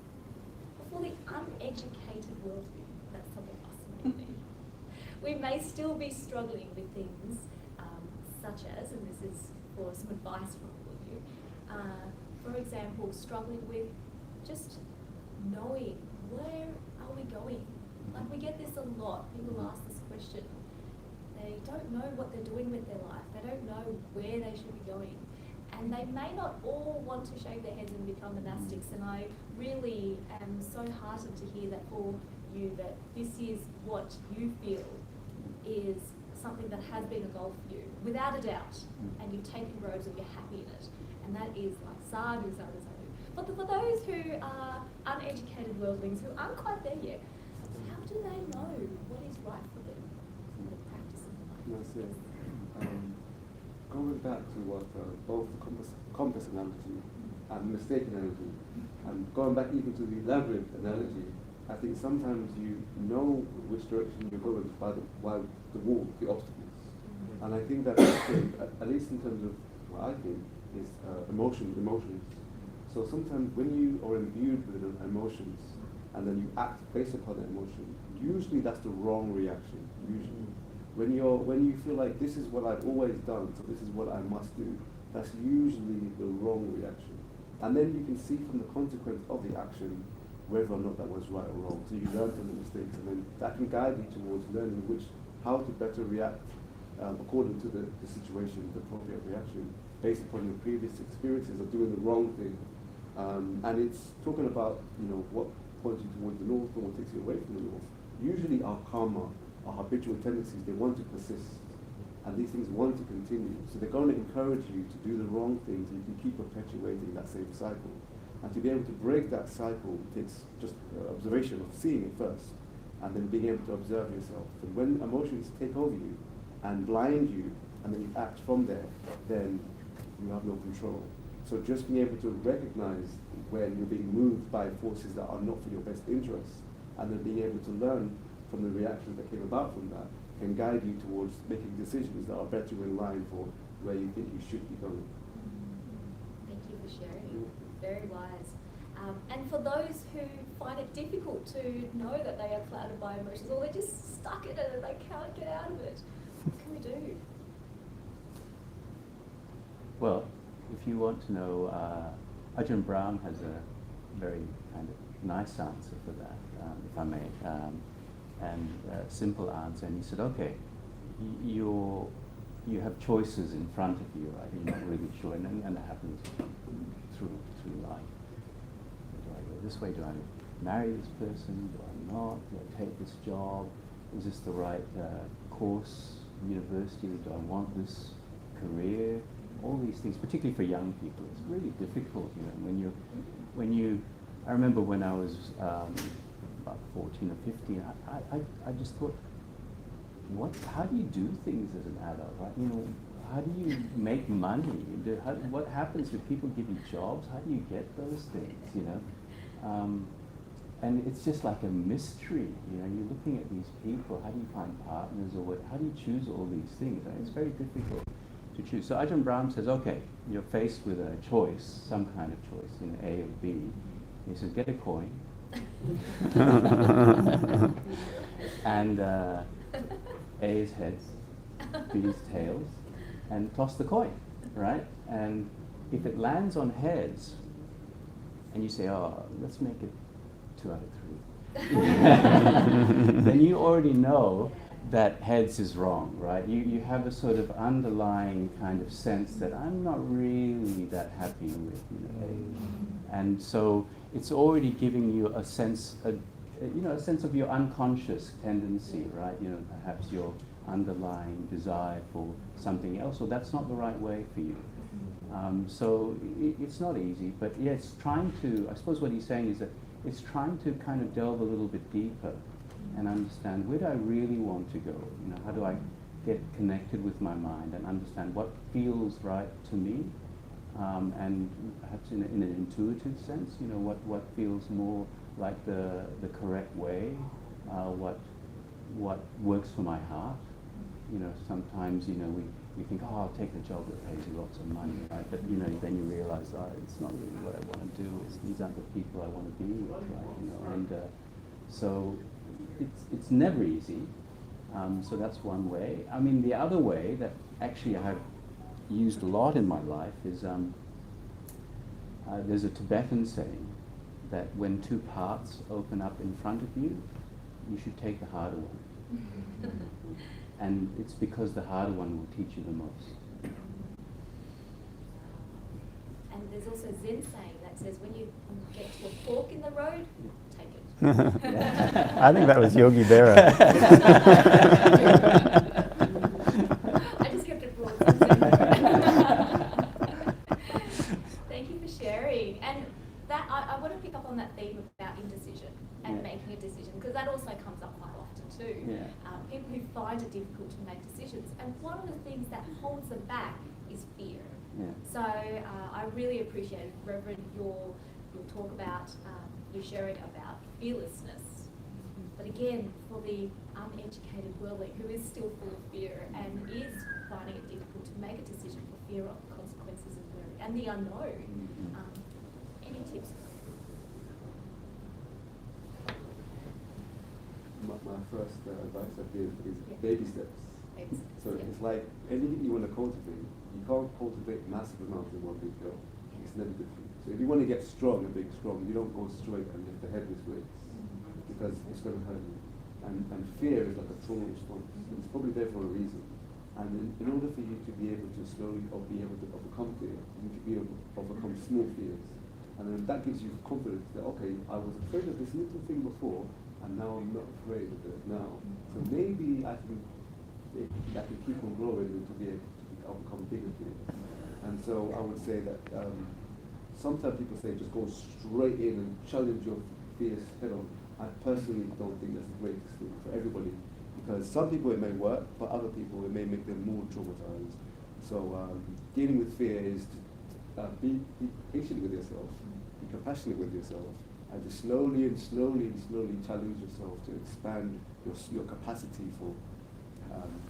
But for the uneducated worldview, that's some of us maybe, we may still be struggling with things such as, and this is for some advice from all of you, for example, struggling with just knowing where are we going. Like, we get this a lot. People ask this question. They don't know what they're doing with their life. They don't know where they should be going. And they may not all want to shave their heads and become monastics. And I really am so heartened to hear that for you, that this is what you feel is something that has been a goal for you, without a doubt. And you've taken roads and you're happy in it. And that is like sadhu, sadhu, sadhu. But for those who are uneducated worldlings who aren't quite there yet, how do they know what is right for them in the practice of life? Yes. Going back to what both the compass analogy and mistake analogy, and going back even to the labyrinth analogy, I think sometimes you know which direction you're going by the wall, the obstacles. And I think that at least in terms of what I think is emotions. So sometimes when you are imbued with emotions and then you act based upon that emotion, usually that's the wrong reaction. Usually, when you feel like this is what I've always done, so this is what I must do, that's usually the wrong reaction. And then you can see from the consequence of the action whether or not that was right or wrong. So you learn from the mistakes, and then that can guide you towards learning how to better react according to the situation, the appropriate reaction, based upon your previous experiences of doing the wrong thing. And it's talking about, what points you towards the north and what takes you away from the north. Usually our karma, our habitual tendencies, they want to persist. And these things want to continue. So they're going to encourage you to do the wrong things, and you can keep perpetuating that same cycle. And to be able to break that cycle takes just observation of seeing it first, and then being able to observe yourself. And when emotions take over you and blind you, and then you act from there, then you have no control. So just being able to recognize when you're being moved by forces that are not for your best interests, and then being able to learn from the reactions that came about from that, can guide you towards making decisions that are better in line for where you think you should be going. Thank you for sharing. Very wise. And for those who find it difficult to know that they are clouded by emotions, or they're just stuck in it and they can't get out of it, what can we do? Well, if you want to know, Ajahn Brahm has a very kind of nice answer for that, if I may, and a simple answer. And he said, okay, you have choices in front of you, right? You're not really sure, and it happens through life. Do I go this way? Do I marry this person? Do I not? Do I take this job? Is this the right course, university? Do I want this career? All these things, particularly for young people, it's really difficult. When you. I remember when I was about 14 or 15. I just thought, how do you do things as an adult, right? How do you make money? What happens if people give you jobs? How do you get those things? And it's just like a mystery. You're looking at these people. How do you find partners, or how do you choose all these things? Right? It's very difficult. to choose. So Ajahn Brahm says, okay, you're faced with a choice, some kind of choice, A or B. He says, get a coin. And A is heads, B is tails, and toss the coin, right? And if it lands on heads, and you say, oh, let's make it 2 out of 3, then you already know that heads is wrong, right? You have a sort of underlying kind of sense that I'm not really that happy with A. And so it's already giving you a sense, a sense of your unconscious tendency, right? Perhaps your underlying desire for something else, or that's not the right way for you. So it's not easy, but yeah, it's trying to, I suppose what he's saying is that it's trying to kind of delve a little bit deeper and understand, where do I really want to go? How do I get connected with my mind and understand what feels right to me, and perhaps in an intuitive sense, what feels more like the correct way, what works for my heart. Sometimes we think, oh, I'll take the job that pays you lots of money, right? But then you realize, oh, it's not really what I want to do. These aren't the people I want to be with, right? And so it's never easy. So that's one way. I mean, the other way that actually I've used a lot in my life is there's a Tibetan saying that when 2 paths open up in front of you, you should take the harder one. And it's because the harder one will teach you the most. And there's also Zen saying that says, when you get to a fork in the road, take it. I think that was Yogi Berra. I just kept it broad. Thank you for sharing. And that I want to pick up on that theme about indecision and making a decision, because that also comes up quite often too. Yeah. People who find it difficult to make decisions, and one of the things that holds them back is fear. Yeah. So I really appreciate, Reverend, your talk about your sharing about fearlessness. But again, for the uneducated worldling who is still full of fear and is finding it difficult to make a decision for fear of the consequences of worry and the unknown, any tips? My first advice I give is baby steps. Baby steps, So yeah. it's like anything you want to cultivate, you can't cultivate massive amounts in one big go. It's never good for you. So if you want to get strong and big strong, you don't go straight and lift the head with weights, because it's going to hurt you. And fear is like a trauma response. It's probably there for a reason. And in order for you to be able to slowly be able to overcome fear, you need to be able to overcome small fears. And then that gives you confidence that, okay, I was afraid of this little thing before, and now I'm not afraid of it now. So maybe I can keep on growing to be able to overcome bigger fears. And so I would say that sometimes people say just go straight in and challenge your fears head on. I personally don't think that's the greatest thing for everybody, because some people it may work, but other people it may make them more traumatized. So dealing with fear is to be patient with yourself, be compassionate with yourself, and to slowly challenge yourself to expand your capacity for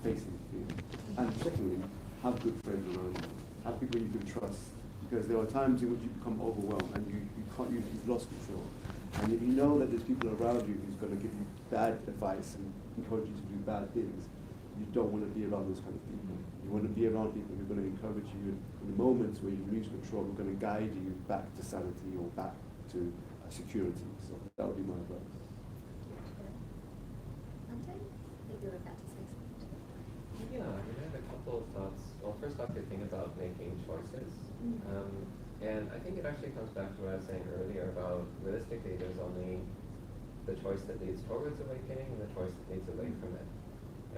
facing fear. And secondly, have good friends around you. Have people you can trust, because there are times in which you become overwhelmed and you've lost control. And if you know that there's people around you who's going to give you bad advice and encourage you to do bad things, you don't want to be around those kind of people. You want to be around people who are going to encourage you in the moments where you lose control, who are going to guide you back to sanity or back to security. So that would be my advice. Ante, I think you're about to say something. Yeah, I had a couple of thoughts. Well, first off, the thing about making choices. And I think it actually comes back to what I was saying earlier about, realistically, there's only the choice that leads towards awakening and the choice that leads away from it.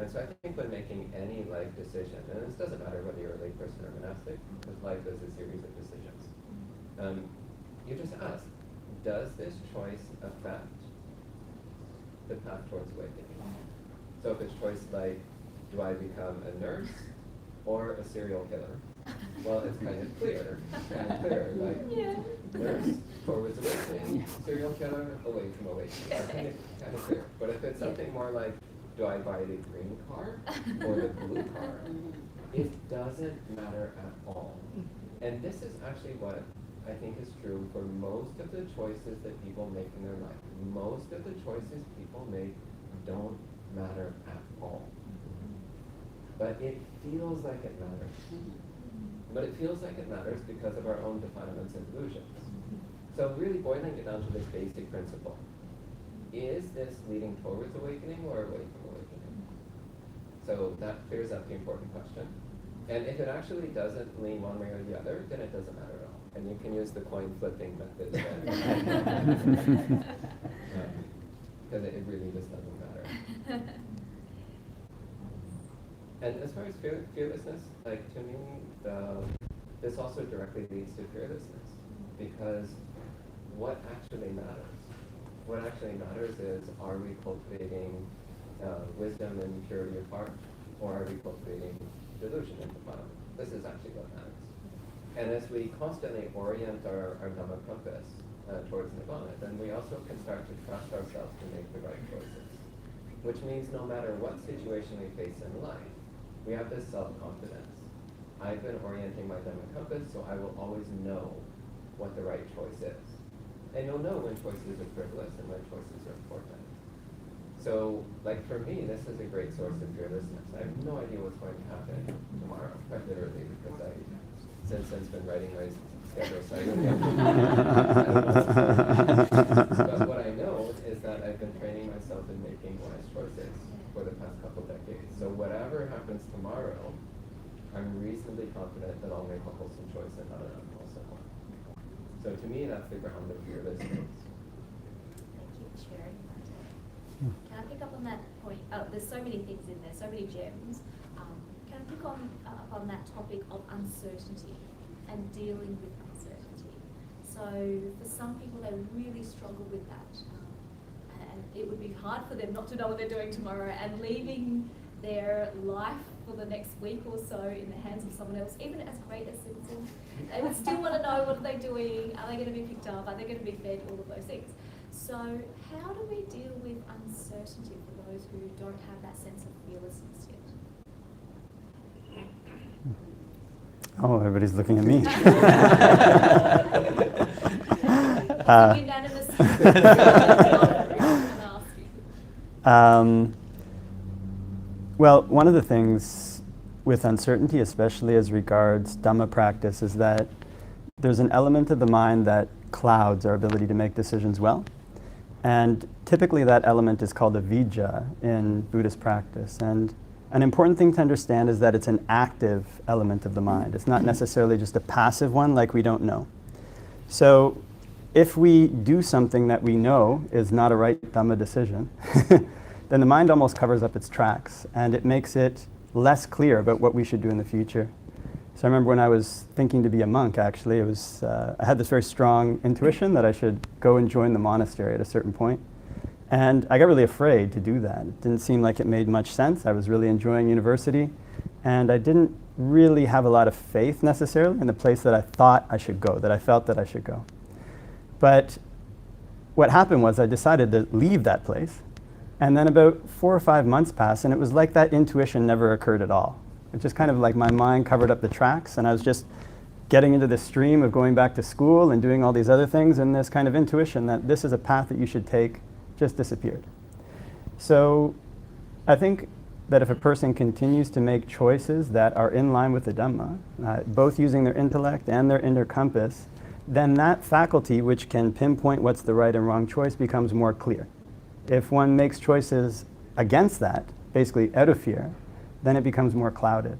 And so I think when making any life decision, and this doesn't matter whether you're a lay person or monastic, because life is a series of decisions, you just ask, does this choice affect the path towards awakening? So if it's choice like, do I become a nurse or a serial killer? Well, it's kind of clear, like, nurse towards awakening, serial killer away from awakening. It's kind of clear. But if it's something more like, do I buy the green car or the blue car? It doesn't matter at all. And this is actually what I think is true for most of the choices that people make in their life. Most of the choices people make don't matter at all. But it feels like it matters. But it feels like it matters because of our own defilements and illusions. So really boiling it down to this basic principle. Is this leading towards awakening or away from awakening? So that clears up the important question. And if it actually doesn't lean one way or the other, then it doesn't matter at all. And you can use the coin flipping method. Because it really just doesn't matter. And as far as fearlessness, like to me, this also directly leads to fearlessness. Because what actually matters? What actually matters is, are we cultivating wisdom and purity of heart, or are we cultivating delusion and defilement? This is actually what matters. And as we constantly orient our Dhamma compass towards Nibbana, then we also can start to trust ourselves to make the right choices. Which means no matter what situation we face in life, we have this self-confidence. I've been orienting my Dhamma compass, so I will always know what the right choice is. And you'll know when choices are frivolous and when choices are important. So, like for me, this is a great source of fearlessness. I have no idea what's going to happen tomorrow, quite literally, because I've since been writing my schedule, so I really have But what I know is that I've been training myself in making wise choices for the past couple decades. So whatever happens tomorrow, I'm reasonably confident that I'll make a wholesome choice and not an unwholesome one. So to me, that's the ground of fearlessness. Thank you for sharing that. Can I pick up on that point? There's so many things in there, so many gems. Can I pick on that topic of uncertainty and dealing with uncertainty? So for some people, they really struggle with that. And it would be hard for them not to know what they're doing tomorrow, and leaving their life for the next week or so in the hands of someone else, even as great as citizens, they would still want to know, what are they doing? Are they going to be picked up? Are they going to be fed? All of those things. So how do we deal with uncertainty for those who don't have that sense of fearlessness yet? Oh, everybody's looking at me. Well, one of the things with uncertainty, especially as regards Dhamma practice, is that there's an element of the mind that clouds our ability to make decisions well. And typically that element is called a vijja in Buddhist practice. And an important thing to understand is that it's an active element of the mind. It's not necessarily just a passive one, like we don't know. So if we do something that we know is not a right Dhamma decision, then the mind almost covers up its tracks, and it makes it less clear about what we should do in the future. So I remember when I was thinking to be a monk, actually, it was, I had this very strong intuition that I should go and join the monastery at a certain point. And I got really afraid to do that. It didn't seem like it made much sense. I was really enjoying university, and I didn't really have a lot of faith necessarily in the place that I thought I should go, that I felt that I should go. But what happened was I decided to leave that place, and then about 4 or 5 months passed, and it was like that intuition never occurred at all. It just kind of like my mind covered up the tracks, and I was just getting into the stream of going back to school and doing all these other things, and this kind of intuition that this is a path that you should take just disappeared. So I think that if a person continues to make choices that are in line with the Dhamma, both using their intellect and their inner compass, then that faculty which can pinpoint what's the right and wrong choice becomes more clear. If one makes choices against that, basically out of fear, then it becomes more clouded.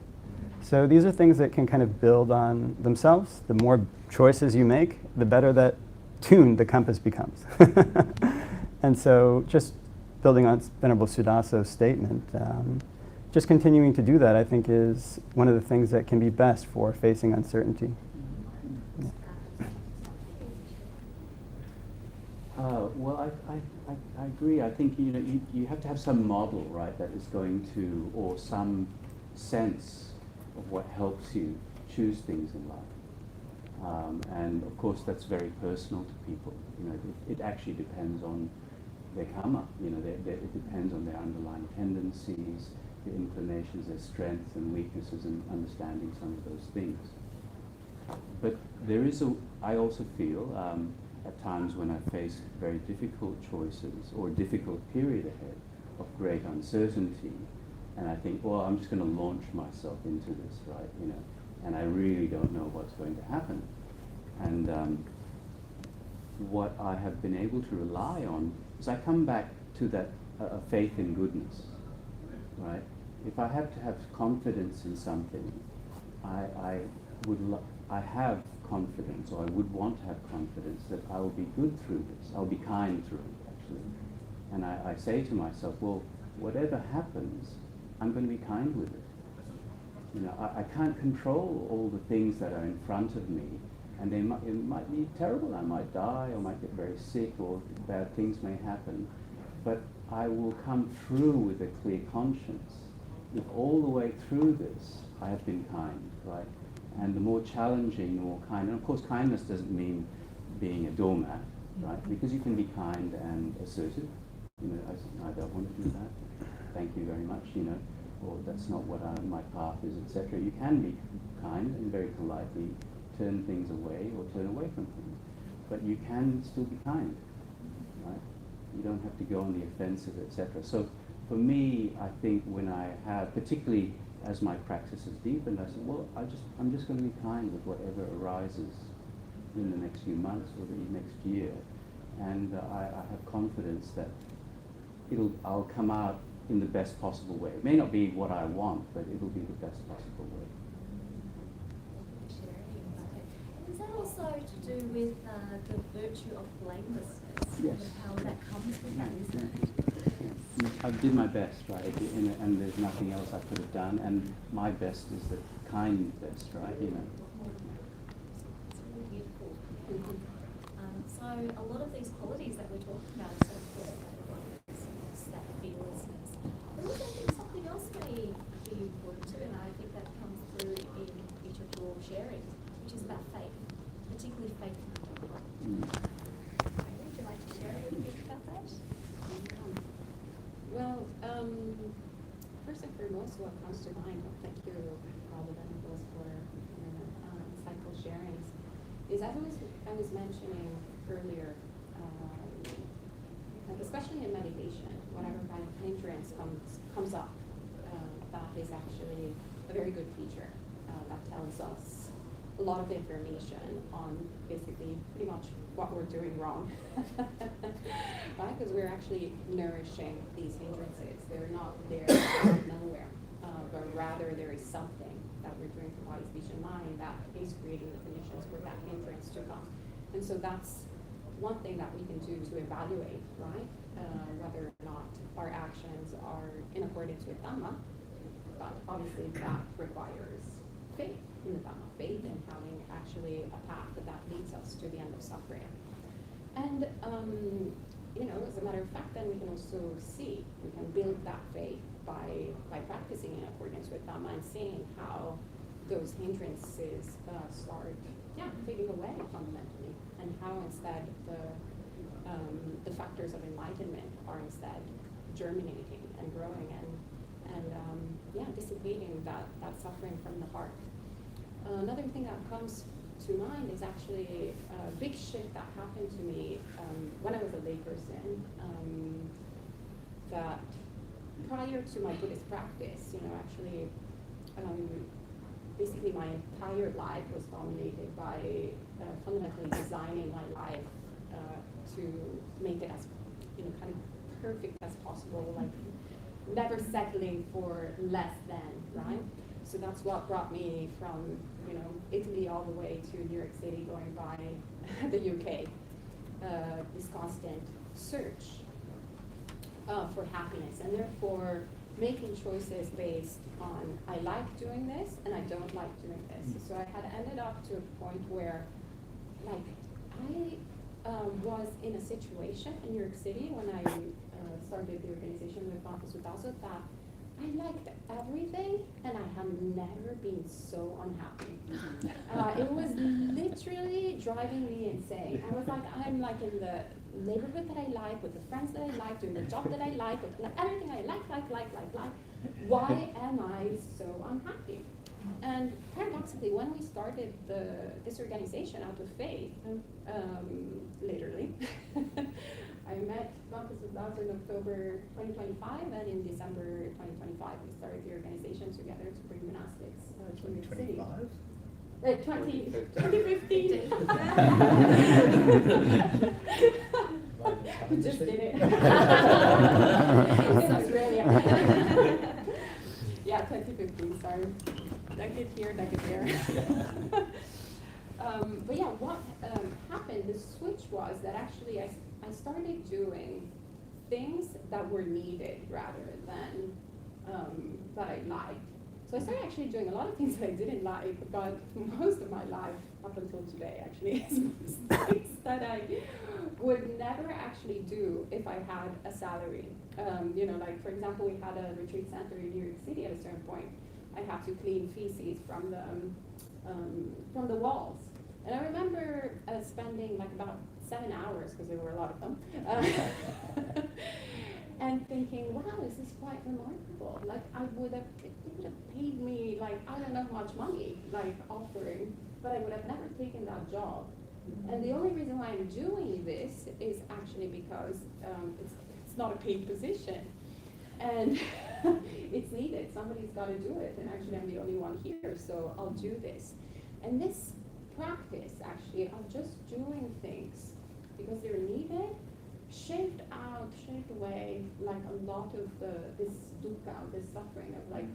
So these are things that can kind of build on themselves. The more choices you make, the better that tuned the compass becomes. And so just building on Venerable Sudaso's statement, just continuing to do that, I think, is one of the things that can be best for facing uncertainty. Yeah. Well, I agree. I think you have to have some model, right, that is going to, or some sense of what helps you choose things in life. And of course, that's very personal to people. It actually depends on their karma. It depends on their underlying tendencies. the inclinations, their strengths and weaknesses, and understanding some of those things. But I also feel at times when I face very difficult choices or a difficult period ahead of great uncertainty, and I think, well, I'm just going to launch myself into this, right? And I really don't know what's going to happen. And what I have been able to rely on is I come back to that faith in goodness, right? If I have to have confidence in something, I have confidence, or I would want to have confidence that I will be good through this. I'll be kind through it, actually. And I say to myself, well, whatever happens, I'm going to be kind with it. I can't control all the things that are in front of me, and it might be terrible. I might die, or might get very sick, or bad things may happen. But I will come through with a clear conscience if all the way through this I have been kind, right? And the more challenging, the more kind. And of course, kindness doesn't mean being a doormat, right? Because you can be kind and assertive. I don't want to do that. Thank you very much, or that's not what my path is, etc. You can be kind and very politely turn things away or turn away from things. But you can still be kind, right? You don't have to go on the offensive, etc. So for me, I think when I have, particularly as my practice has deepened, I said, well, I'm just going to be kind with whatever arises in the next few months or the next year. And I have confidence that I'll come out in the best possible way. It may not be what I want, but it'll be the best possible way. Is that also to do with the virtue of blamelessness? Yes. How that comes with that, isn't it? Yes. I did my best, right? And there's nothing else I could have done. And my best is the kind best, right? It's really beautiful. So a lot of these qualities that we're talking about are so important, that fearlessness. But also I think something else may be important too, and I think that comes through in each of your sharings, which is about faith, particularly faith in God. Would you like to share anything about that? Well, first and foremost, what comes to mind, thank you, Robert and Nicholas, for your insightful sharings, is as I was mentioning earlier, especially in meditation, whatever kind of hindrance comes up, that is actually a very good teacher that tells us a lot of information on basically pretty much what we're doing wrong, right? Because we're actually nourishing these hindrances. They're not there out of nowhere, but rather there is something that we're doing from body, speech, and mind that is creating the conditions for that hindrance to come. And so that's one thing that we can do to evaluate, right? Whether or not our actions are in accordance with Dhamma, but obviously that requires faith in the Dhamma, faith in having actually a path that leads us to the end of suffering. And, as a matter of fact, then we can also see, we can build that faith by practicing in accordance with Dhamma and seeing how those hindrances start fading away fundamentally, and how instead the factors of enlightenment are instead germinating and growing and dissipating that suffering from the heart. Another thing that comes to mind is actually a big shift that happened to me when I was a layperson. That prior to my Buddhist practice, basically my entire life was dominated by fundamentally designing my life to make it as kind of perfect as possible, like never settling for less than, right? So that's what brought me from Italy all the way to New York City, going by the UK. This constant search for happiness, and therefore making choices based on I like doing this and I don't like doing this. So I had ended up to a point where, I was in a situation in New York City when I started the organization with Bhante Sutaso that I liked everything and I have never been so unhappy. It was literally driving me insane. I was like, I'm like in the neighborhood that I like, with the friends that I like, doing the job that I like, with everything I like. why am I so unhappy? And paradoxically, when we started this organization out of faith, literally, I met Dr. Subhas in October 2025, and in December 2025, we started the organization together to bring monastics to New York City. 2015. We just did it. In Australia. Yeah, 2015, sorry. Decade here, decade there. But yeah, what happened, the switch was that actually I started doing things that were needed rather than that I liked. So I started actually doing a lot of things that I didn't like, but most of my life, up until today actually, is things that I would never actually do if I had a salary. Like for example, we had a retreat center in New York City at a certain point. I had to clean feces from the walls. And I remember spending like about 7 hours, because there were a lot of them, and thinking, wow, this is quite remarkable. Like it would have paid me like, I don't know how much money, like offering, but I would have never taken that job. And the only reason why I'm doing this is actually because it's not a paid position. And it's needed, somebody's got to do it, and actually I'm the only one here, so I'll do this. And this practice actually of just doing things because they're needed, shaped away like a lot of this dukkha, this suffering of like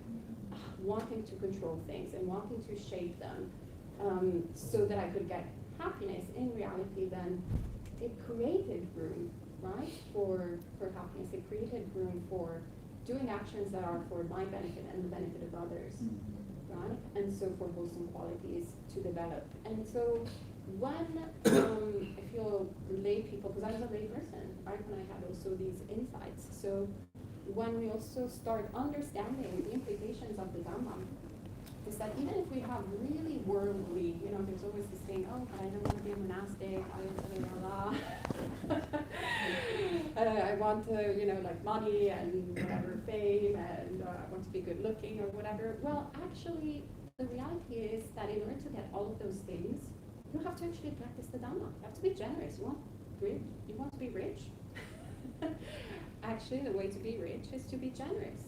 wanting to control things and wanting to shape them so that I could get happiness. In reality then, it created room, right, for happiness. It created room for doing actions that are for my benefit and the benefit of others, right? And so for wholesome qualities to develop. And so when I feel lay people, because I was a lay person, right, when I had also these insights. So when we also start understanding the implications of the Dhamma, is that even if we have really worldly, there's always this thing, oh, but I don't want to be a monastic, I want to, like money and whatever, fame, and I want to be good looking or whatever. Well, actually, the reality is that in order to get all of those things, you have to actually practice the Dhamma. You have to be generous. You want to be rich? Actually, the way to be rich is to be generous.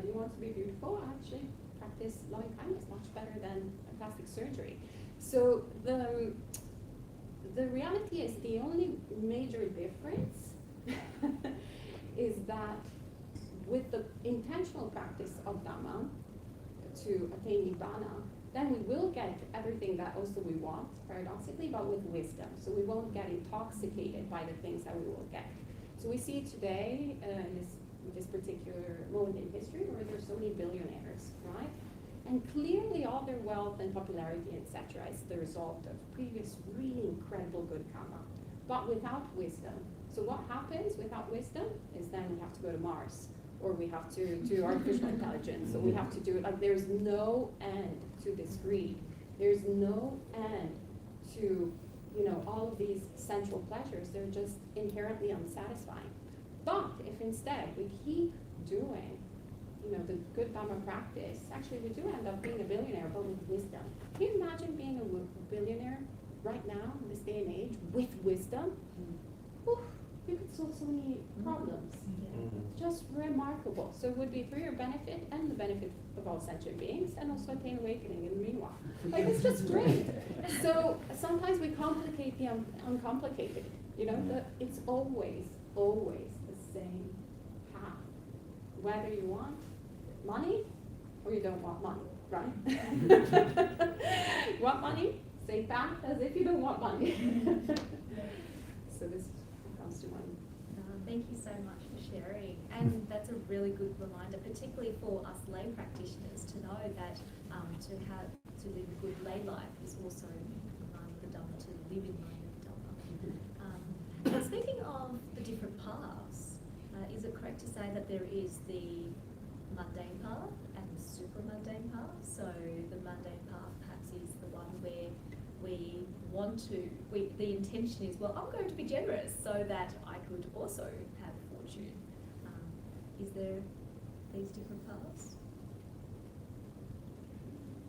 You want to be beautiful? Actually, practice loving kindness much better than plastic surgery. So the reality is the only major difference is that with the intentional practice of Dhamma to attain Nibbana, then we will get everything that also we want, paradoxically, but with wisdom. So we won't get intoxicated by the things that we will get. So we see today, this particular moment in history where there's so many billionaires, right? And clearly all their wealth and popularity, etc., is the result of previous really incredible good karma, but without wisdom. So what happens without wisdom is then we have to go to Mars, or we have to do artificial intelligence, or we have to do it, like there's no end to this greed. There's no end to, all of these sensual pleasures. They're just inherently unsatisfying. But if instead we keep doing, the good Dhamma practice, actually we do end up being a billionaire, but with wisdom. Can you imagine being a billionaire right now, in this day and age, with wisdom? Oof, you could solve so many problems. Just remarkable. So it would be for your benefit and the benefit of all sentient beings, and also attain awakening in the meanwhile. Like, it's just great. So sometimes we complicate the uncomplicated. It's always the same path. Whether you want money or you don't want money, right? You want money? Say back as if you don't want money. So this comes to mind. Thank you so much for sharing. And that's a really good reminder, particularly for us lay practitioners, to know that to live a good lay life is also in line with the Dhamma, to live in line with the Dhamma. But speaking of the different paths, is it correct to say that there is the mundane path and the supra-mundane path? So the mundane path perhaps is the one where the intention is, well, I'm going to be generous so that I could also have fortune. Is there these different paths?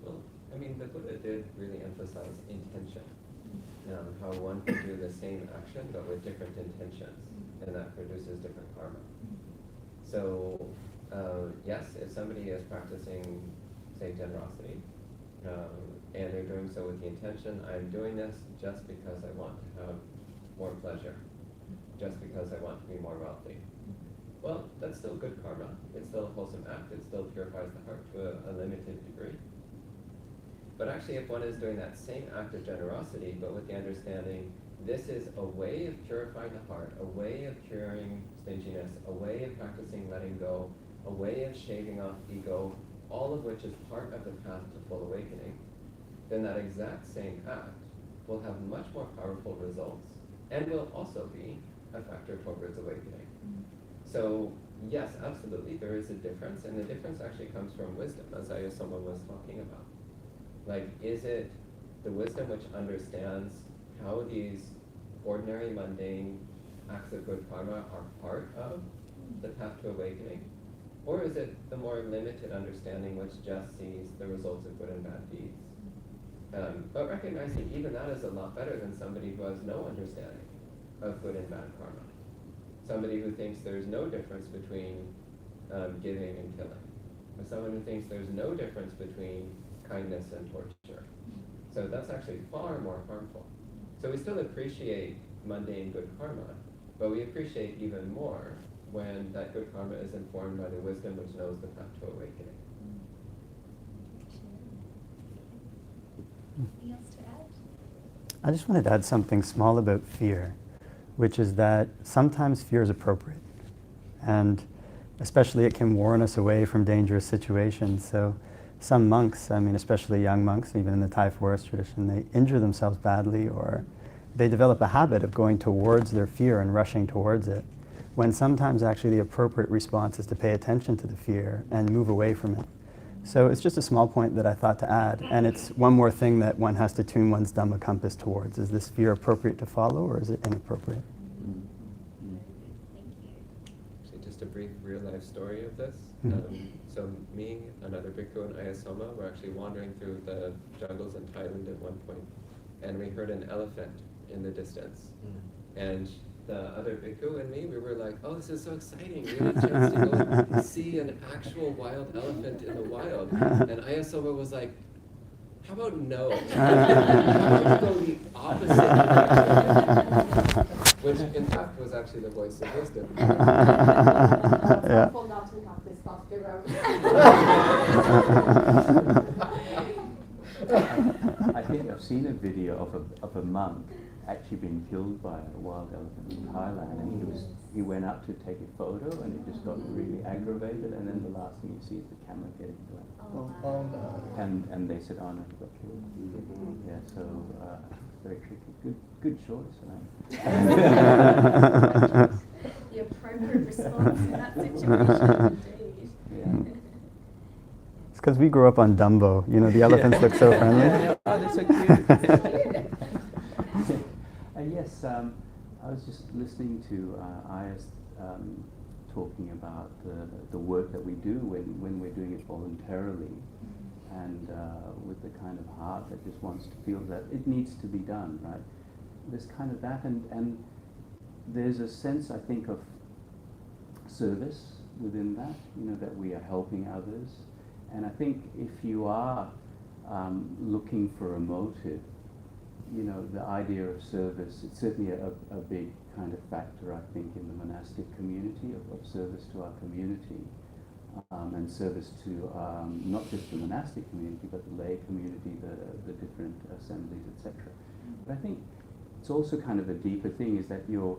Well, I mean, the Buddha did really emphasize intention. How one can do the same action but with different intentions, and that produces different karma. So, yes, if somebody is practicing, say, generosity, and they're doing so with the intention, I'm doing this just because I want to have more pleasure, just because I want to be more wealthy. Well, that's still good karma. It's still a wholesome act. It still purifies the heart to a limited degree. But actually, if one is doing that same act of generosity, but with the understanding, this is a way of purifying the heart, a way of curing stinginess, a way of practicing letting go, a way of shaving off ego, all of which is part of the path to full awakening, then that exact same act will have much more powerful results and will also be a factor towards awakening. So, yes, absolutely, there is a difference, and the difference actually comes from wisdom, as Ayasoma was talking about. Like, is it the wisdom which understands how these ordinary, mundane acts of good karma are part of the path to awakening? Or is it the more limited understanding which just sees the results of good and bad deeds? But recognizing even that is a lot better than somebody who has no understanding of good and bad karma. Somebody who thinks there's no difference between giving and killing. Or someone who thinks there's no difference between kindness and torture. So that's actually far more harmful. So we still appreciate mundane good karma, but we appreciate even more when that good karma is informed by the wisdom which knows the path to awakening. Anything else to add? I just wanted to add something small about fear, which is that sometimes fear is appropriate. And especially it can warn us away from dangerous situations. So some monks, I mean, especially young monks, even in the Thai forest tradition, they injure themselves badly, or they develop a habit of going towards their fear and rushing towards it, when sometimes actually the appropriate response is to pay attention to the fear and move away from it. So it's just a small point that I thought to add, and it's one more thing that one has to tune one's Dhamma compass towards. Is this fear appropriate to follow, or is it inappropriate? Actually, just a brief real-life story of this. So me, another bhikkhu, and Ayasoma were actually wandering through the jungles in Thailand at one point, and we heard an elephant in the distance. And the other bhikkhu and me, we were like, oh, this is so exciting. We have a chance to go and see an actual wild elephant in the wild. And Ayasoma was like, how about no? How about you go the opposite direction? Which, in fact, was actually the voice of wisdom. It's helpful not to have this off the road. I think I've seen a video of a monk actually being killed by a wild elephant in Thailand, and he went up to take a photo, and it just got really aggravated, and then the last thing you see is the camera getting away. And they said, oh no, he got killed. Yeah, so very tricky. Good choice. The appropriate response in that situation, indeed. Yeah. It's because we grew up on Dumbo. You know, the elephants look so friendly. Oh, they're so cute. Yes, I was just listening to Ayas talking about the work that we do when we're doing it voluntarily, and with the kind of heart that just wants to feel that it needs to be done, right? There's kind of that, and there's a sense, I think, of service within that, that we are helping others. And I think if you are looking for a motive, the idea of service, it's certainly a big kind of factor, I think, in the monastic community, of service to our community, and service to not just the monastic community, but the lay community, the different assemblies, etc. But I think it's also kind of a deeper thing, is that your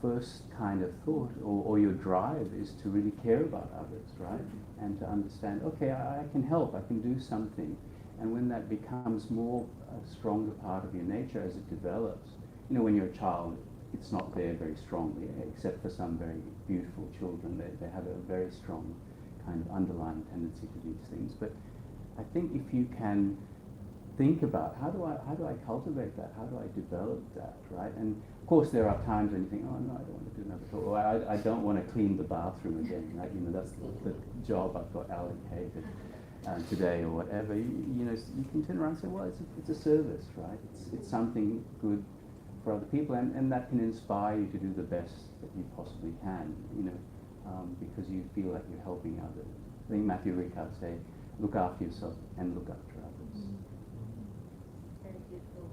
first kind of thought or your drive is to really care about others, right? And to understand, okay, I can help, I can do something. And when that becomes more a stronger part of your nature as it develops, when you're a child, it's not there very strongly, except for some very beautiful children. They have a very strong kind of underlying tendency to these things. But I think if you can think about how do I cultivate that? How do I develop that, right? And of course, there are times when you think, oh no, I don't want to do another talk, or I don't want to clean the bathroom again. Right? You know, that's the job I've got allocated today, or whatever. You know, you can turn around and say, well, it's a service, right? It's something good for other people, and that can inspire you to do the best that you possibly can. You know, because you feel like you're helping others. I think Matthew Ricard say, look after yourself and look after others. Very beautiful.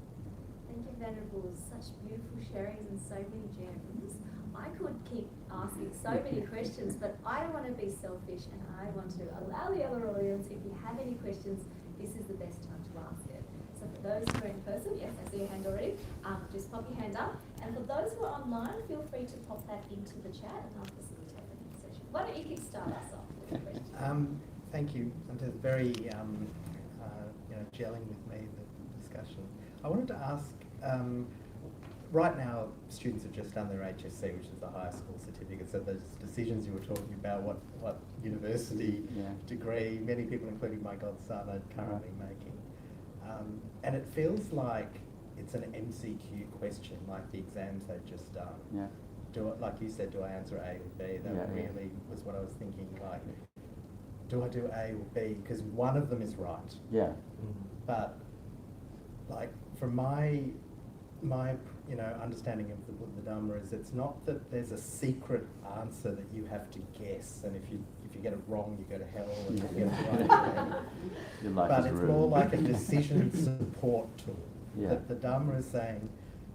Thank you, Venerable. Such beautiful sharings and so many gems. I could keep asking so many questions, but I don't want to be selfish, and I want to allow the other audience, if you have any questions, this is the best time to ask it. So for those who are in person, yes, I see your hand already, just pop your hand up. And for those who are online, feel free to pop that into the chat and I'll facilitate the next session. Why don't you kickstart us off with a question? Thank you. And it's very, gelling with me, the discussion. I wanted to ask, right now, students have just done their HSC, which is the higher school certificate, so those decisions you were talking about, what university degree, many people, including my godson, are currently making. And it feels like it's an MCQ question, like the exams they've just done. Yeah. Like you said, do I answer A or B? That really was what I was thinking, like, do I do A or B? Because one of them is right. Yeah. But, like, from my understanding of the Dhamma is it's not that there's a secret answer that you have to guess, and if you get it wrong, you go to hell, and if you get it right, Your life but is it's ruined. more like a decision support tool. Yeah. That the Dhamma is saying,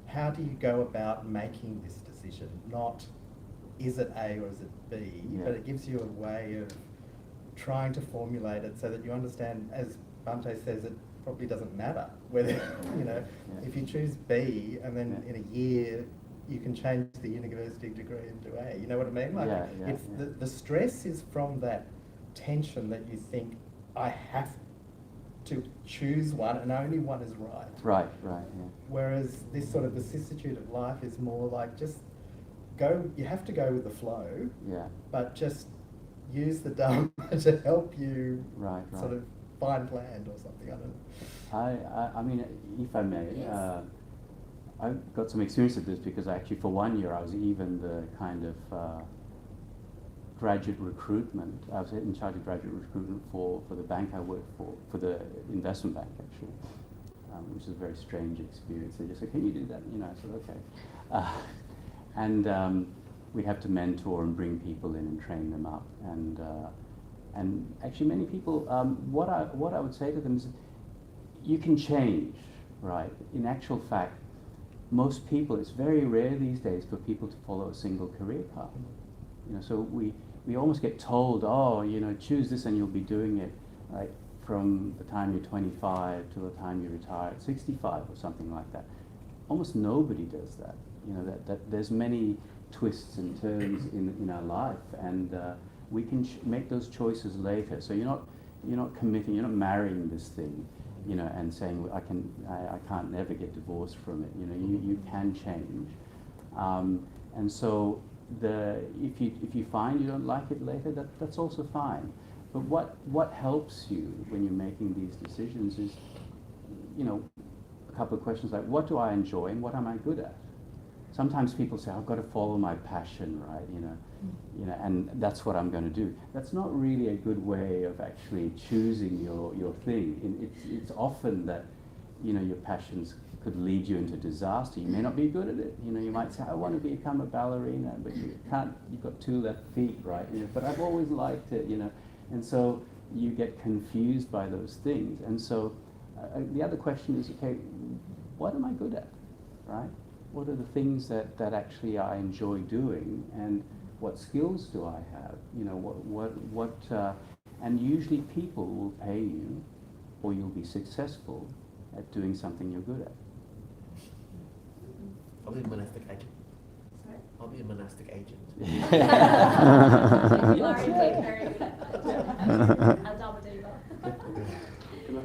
how do you go about making this decision? Not, is it A or is it B? Yeah. But it gives you a way of trying to formulate it so that you understand, as Bhante says, it probably doesn't matter whether, if you choose B and then in a year you can change the university degree into A. You know what I mean? Like, it's the stress is from that tension that you think, I have to choose one and only one is right. Right, yeah. Whereas this sort of vicissitude of life is more like just go, you have to go with the flow, but just use the Dhamma to help you sort of find land or something, I don't know. I mean, if I may, I've got some experience of this because actually for 1 year I was even the kind of graduate recruitment. I was in charge of graduate recruitment for the bank I worked for the investment bank actually, which is a very strange experience. They just said, can you do that? I said, okay. And we have to mentor and bring people in and train them up. And actually many people, what I would say to them is, you can change, right? In actual fact, most people, it's very rare these days for people to follow a single career path. So we almost get told, choose this and you'll be doing it, right, from the time you're 25 to the time you retire at 65 or something like that. Almost nobody does that. That there's many twists and turns in our life, and we can make those choices later. So you're not committing, you're not marrying this thing, and saying I can't never get divorced from it. You can change, and so if you find you don't like it later, that's also fine. But what helps you when you're making these decisions is, a couple of questions like, what do I enjoy and what am I good at? Sometimes people say, I've got to follow my passion, right? And that's what I'm going to do. That's not really a good way of actually choosing your thing. It's often that, your passions could lead you into disaster. You may not be good at it. You might say, I want to become a ballerina, but you can't, you've got 2 left feet, right? But I've always liked it, And so you get confused by those things. And so the other question is, okay, what am I good at, right? What are the things that actually I enjoy doing, and what skills do I have? And usually people will pay you, or you'll be successful at doing something you're good at. I'll be a monastic agent. Sorry? I'll be a monastic agent. You are indeed very good at that.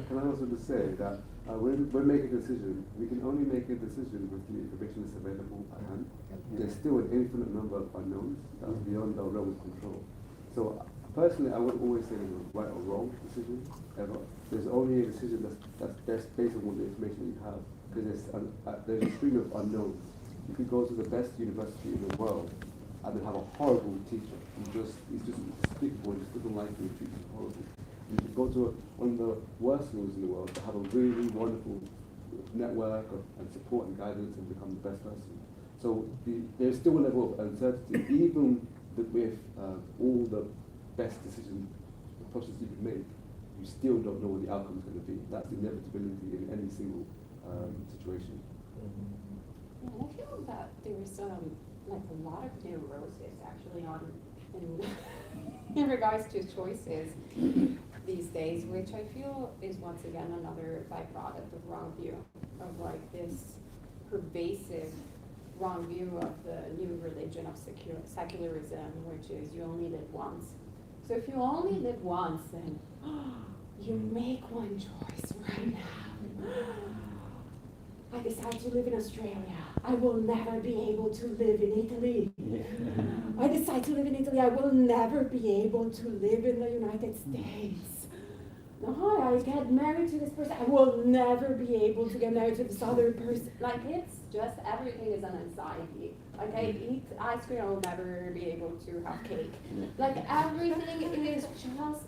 Can I also just say that when we make a decision, we can only make a decision with the information that's available at hand. There's still an infinite number of unknowns that's beyond our realm of control. So Personally, I would always say there's a right or wrong decision ever. There's only a decision that's best based on what the information that you have, because there's a string of unknowns. You could go to the best university in the world and then have a horrible teacher. He's just despicable and just doesn't like you and treats you horribly. You could go to one of the worst schools in the world to have a really wonderful network and support and guidance and become the best person. So there's still a level of uncertainty, even with all the best decision process you can make. You still don't know what the outcome is going to be. That's the inevitability in any single situation. Yeah, and I feel that there's like a lot of neurosis actually in regards to choices these days, which I feel is once again another byproduct of wrong view, of like this pervasive wrong view of the new religion of secularism, which is you only live once. So if you only live once, then you make one choice right now. I decide to live in Australia. I will never be able to live in Italy. I decide to live in Italy. I will never be able to live in the United States. No, I get married to this person. I will never be able to get married to this other person. Like, it's just everything is an anxiety. Like, I eat ice cream, I will never be able to have cake. Like, everything is just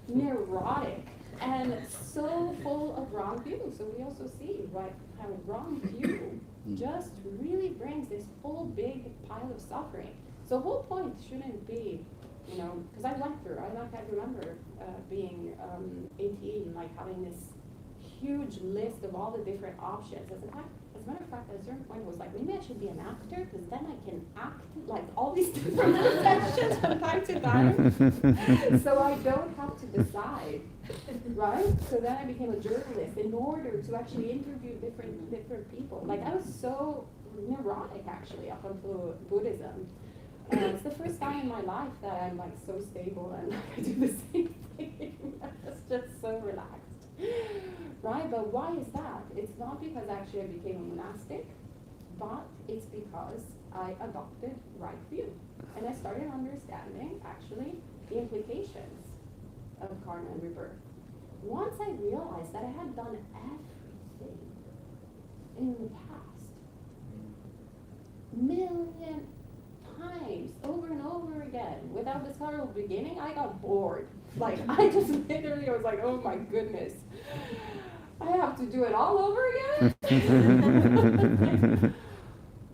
neurotic and so full of wrong views. So we also see like how wrong view just really brings this whole big pile of suffering. So the whole point shouldn't be, you know, because I remember being 18, like having this huge list of all the different options. As a matter of fact, at a certain point, I was like, maybe I should be an actor, because then I can act like all these different sections from time to time. So I don't have to decide, right? So then I became a journalist in order to actually interview different people. Like, I was so neurotic, actually, up until Buddhism. It's the first time in my life that I'm like so stable and like I do the same thing. It's just so relaxed, right? But why is that? It's not because actually I became a monastic, but it's because I adopted right view. And I started understanding actually the implications of karma and rebirth. Once I realized that I had done everything in the past, million times over and over again without discovery of beginning, I got bored. Like, I just literally was like, oh my goodness, I have to do it all over again?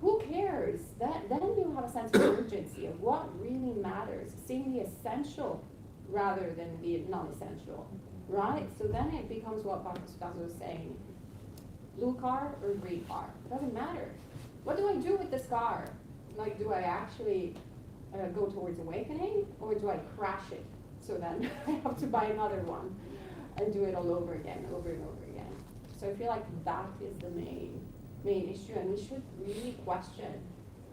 Who cares? Then you have a sense of urgency of what really matters, seeing the essential rather than the non-essential, right? So then it becomes what Dr. Sukazu was saying, blue car or green car, it doesn't matter. What do I do with this car? Like, do I actually go towards awakening, or do I crash it? So then I have to buy another one and do it all over again, over and over again. So I feel like that is the main issue, and we should really question.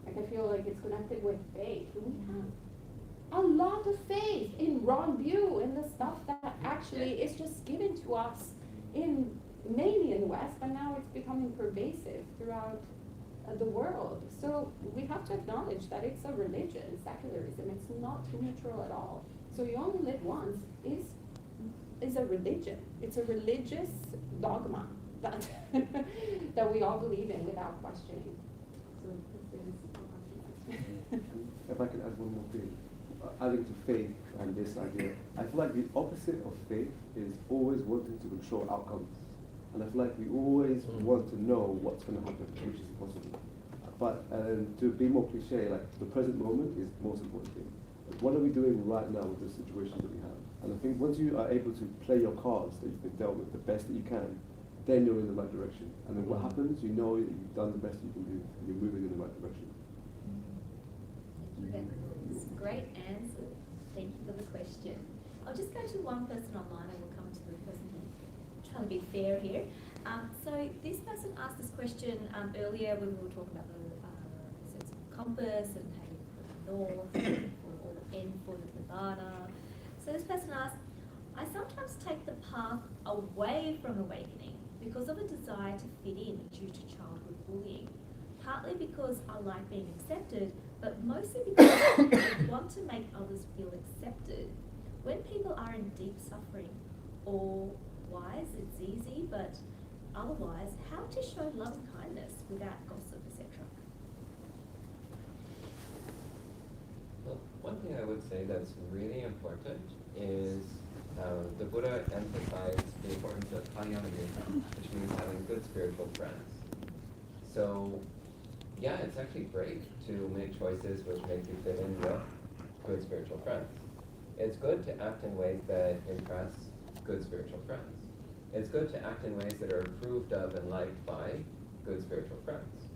Like, I feel like it's connected with faith. We have a lot of faith in wrong view, in the stuff that actually is just given to us mainly in the West, but now it's becoming pervasive throughout the world. So we have to acknowledge that it's a religion, secularism. It's not neutral at all. So you only live once is a religion. It's a religious dogma that that we all believe in without questioning. So If I can add one more thing, adding to faith and this idea, I feel like the opposite of faith is always wanting to control outcomes. And I feel like we always want to know what's going to happen, which is impossible. But to be more cliche, like the present moment is the most important thing. Like, what are we doing right now with the situation that we have? And I think once you are able to play your cards that you've been dealt with the best that you can, then you're in the right direction. And then what happens, you know that you've done the best you can do, and you're moving in the right direction. Thank you. That's a great answer. Thank you for the question. I'll just go to one person online and we'll come to the person here. Trying to be fair here. So this person asked this question earlier when we were talking about the sense of compass and how you put the north or the end for the nirvana. So this person asked, I sometimes take the path away from awakening because of a desire to fit in due to childhood bullying. Partly because I like being accepted, but mostly because I want to make others feel accepted. when people are in deep suffering or wise, it's easy, but otherwise, how to show love and kindness without gossip, etc.? Well, one thing I would say that's really important is the Buddha emphasized the importance of Dhamma-Vinaya, which means having good spiritual friends. So, yeah, it's actually great to make choices which make you fit in with good spiritual friends. It's good to act in ways that impress good spiritual friends. It's good to act in ways that are approved of and liked by good spiritual friends.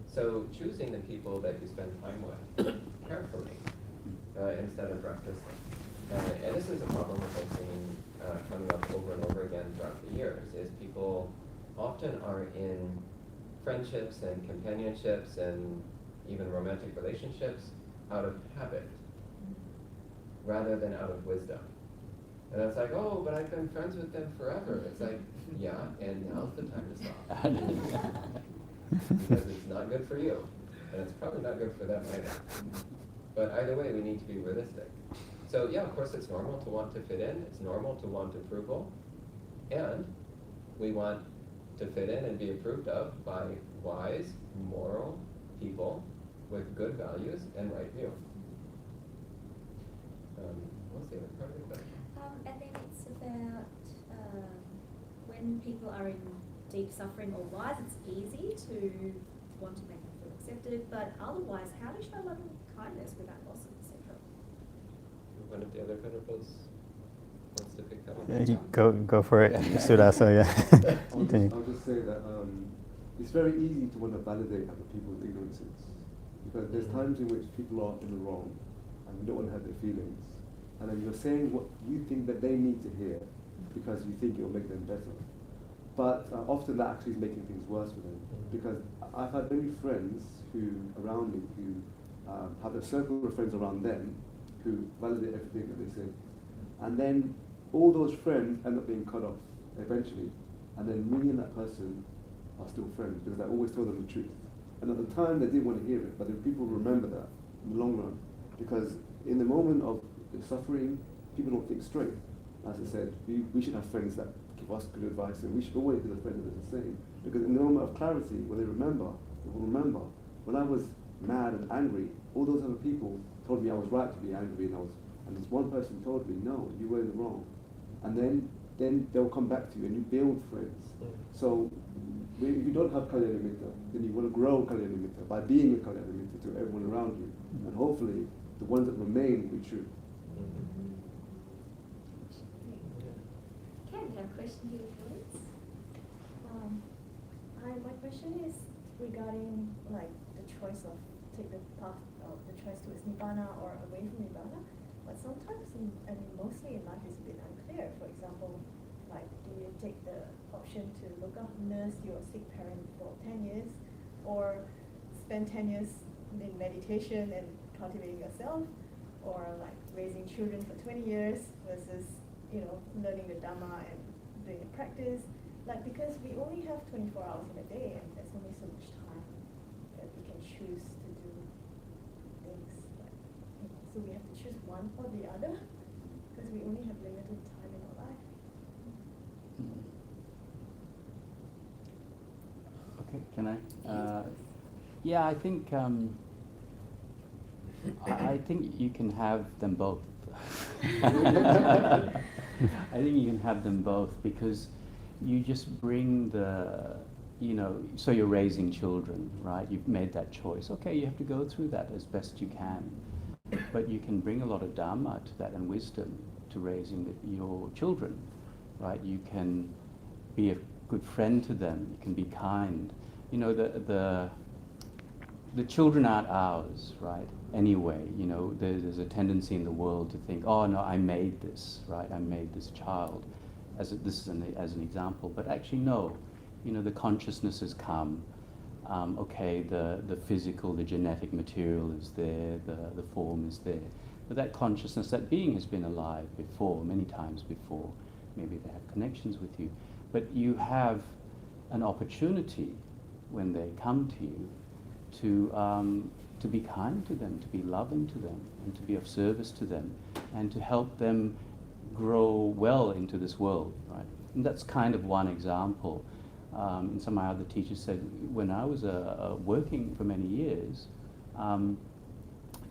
So choosing the people that you spend time with carefully instead of recklessly. And this is a problem which I've seen coming up over and over again throughout the years, is people often are in friendships and companionships and even romantic relationships out of habit rather than out of wisdom. And it's like, oh, but I've been friends with them forever. It's like, yeah, and now's the time to stop. Because it's not good for you. And it's probably not good for them either. But either way, we need to be realistic. So yeah, of course it's normal to want to fit in. It's normal to want approval. And we want to fit in and be approved of by wise, moral people with good values and right view. What's the other part of the question? And then it's about when people are in deep suffering or wise, it's easy to want to make them feel accepted, but otherwise, how to show love and kindness without gossip, etc.? One of the other Venerables wants to pick that one. Yeah, go for it, Sudasa, yeah. I'll just say that it's very easy to want to validate other people's ignorances, because there's times in which people are in the wrong and you don't want to hurt their feelings, and then you're saying what you think that they need to hear because you think it will make them better. But often that actually is making things worse for them, because I've had many friends around me who have a circle of friends around them who validate everything that they say. And then all those friends end up being cut off eventually, and then me and that person are still friends because I always told them the truth. And at the time they didn't want to hear it, but then people remember that in the long run, because in the moment of suffering, people don't think straight. As I said, we should have friends that give us good advice, and we should always be the friends that are the same. Because in the moment of clarity, when they will remember, when I was mad and angry, all those other people told me I was right to be angry, and this one person told me, no, you were in the wrong. And then they'll come back to you and you build friends. So if you don't have Kalyana Mitta, then you want to grow Kalyana Mitta by being a Kalyana Mitta to everyone around you. And hopefully the ones that remain will be true. Okay, we have a question here, please. My question is regarding like the choice of take the path of the choice towards Nibbana or away from Nibbana. But sometimes, mostly in life, it's a bit unclear. For example, like, do you take the option to nurse your sick parent for 10 years, or spend 10 years in meditation and cultivating yourself, or like raising children for 20 years versus, learning the Dhamma and doing the practice? Like, because we only have 24 hours in a day, and there's only so much time that we can choose to do things. So we have to choose one or the other, because we only have limited time in our life. Okay, can I? Yeah, I think I think you can have them both. I think you can have them both, because you just bring so you're raising children, right? You've made that choice. Okay, you have to go through that as best you can. But you can bring a lot of Dhamma to that and wisdom to raising your children, right? You can be a good friend to them. You can be kind. The children aren't ours, right? Anyway, there's a tendency in the world to think, oh no, I made this, right? I made this child, as an example. But actually, no. The consciousness has come. Okay, the physical, the genetic material is there, the form is there. But that consciousness, that being has been alive before, many times before. Maybe they have connections with you. But you have an opportunity when they come to you to be kind to them, to be loving to them, and to be of service to them. and to help them grow well into this world, right? And that's kind of one example. And some of my other teachers said, when I was working for many years,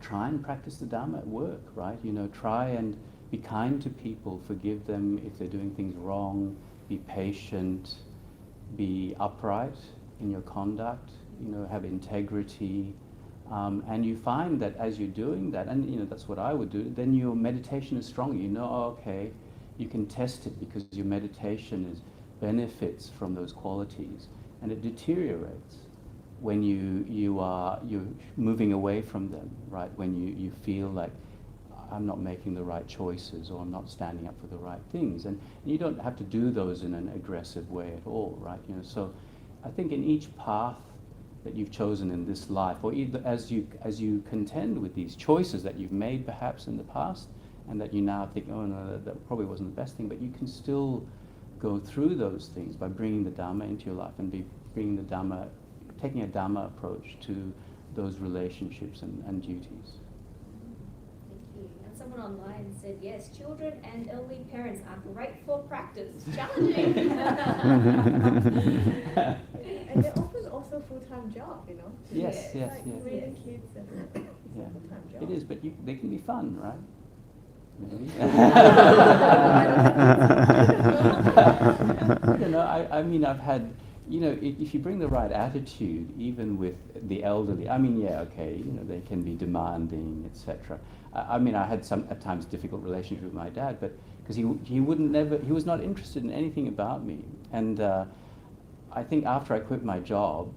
try and practice the Dhamma at work, right? You know, try and be kind to people, forgive them if they're doing things wrong, be patient, be upright in your conduct, you know, have integrity. And you find that as you're doing that, and you know, that's what I would do, then your meditation is stronger. You know, oh, okay, you can test it because your meditation benefits from those qualities, and it deteriorates when you're moving away from them, right? When you feel like I'm not making the right choices, or I'm not standing up for the right things, and you don't have to do those in an aggressive way at all, right? You know, so I think in each path that you've chosen in this life, or either as you contend with these choices that you've made perhaps in the past, and that you now think, oh no, that probably wasn't the best thing, but you can still go through those things by bringing the Dhamma into your life and bringing the Dhamma, taking a Dhamma approach to those relationships and duties. Thank you. And someone online said, yes, children and elderly parents are great for practice. Challenging. And they're often also full-time job, you know. Yes, yes, like yes. raising kids and it's Yeah. a full-time job. It is, but they can be fun, right? Maybe. You know, I mean, I've had, you know, if you bring the right attitude, even with the elderly, I mean, yeah, okay, you know, they can be demanding, etc. I mean, I had some, at times, difficult relationship with my dad, but because he was not interested in anything about me. And I think after I quit my job,